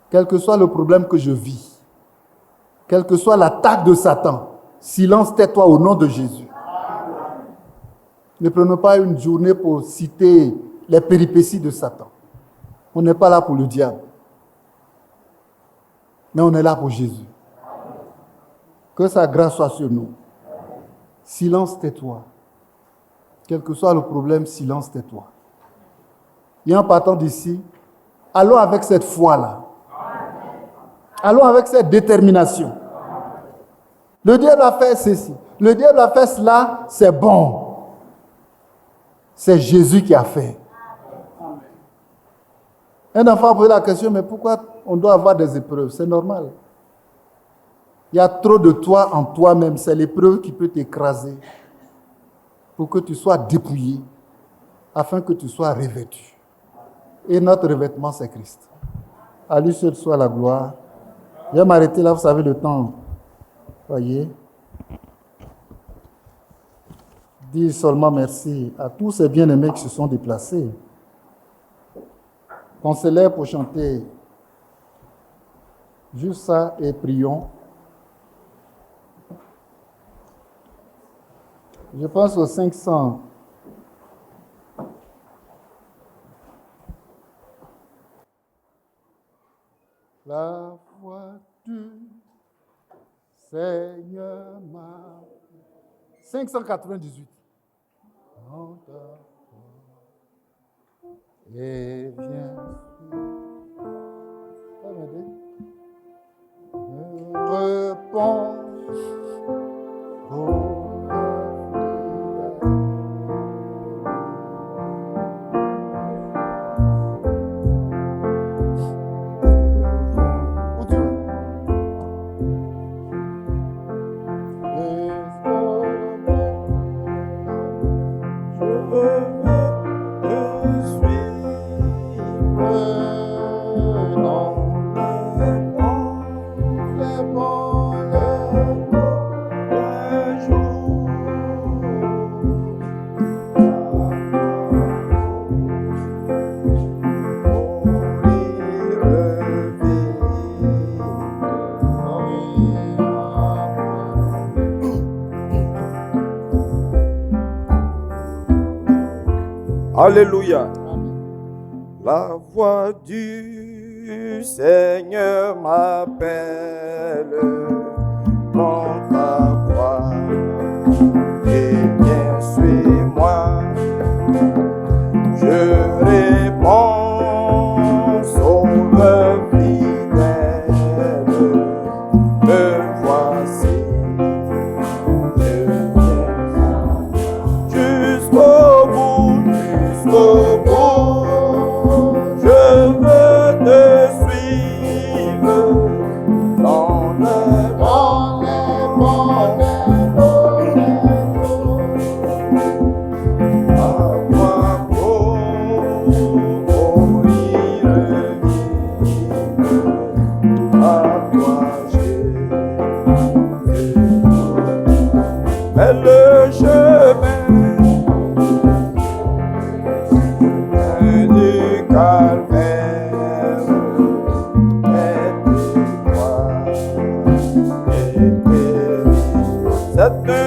Quel que soit le problème que je vis, quelle que soit l'attaque de Satan, silence, tais-toi au nom de Jésus. Ne prenons pas une journée pour citer les péripéties de Satan. On n'est pas là pour le diable. Mais on est là pour Jésus. Que sa grâce soit sur nous. Silence, tais-toi. Quel que soit le problème, silence, tais-toi. Et en partant d'ici, allons avec cette foi-là. Allons avec cette détermination. Le diable a fait ceci. Le diable a fait cela, c'est bon. C'est Jésus qui a fait. Un enfant a posé la question, mais pourquoi on doit avoir des épreuves? C'est normal. Il y a trop de toi en toi-même. C'est l'épreuve qui peut t'écraser pour que tu sois dépouillé, afin que tu sois revêtu. Et notre revêtement, c'est Christ. À lui seul soit la gloire. Je vais m'arrêter là, vous savez le temps. Voyez. Dis seulement merci à tous ces bien-aimés qui se sont déplacés. On se lève pour chanter juste ça et prions. Je pense aux 500. La voix du Seigneur m'a... 598. Et viens. Réponds. Alléluia. La voix du Seigneur m'appelle dans ta voix. Et bien suis-moi. Je réponds, sauveur fidèle. Me voici. Je viens jusqu'au bout, je veux te suivre. cette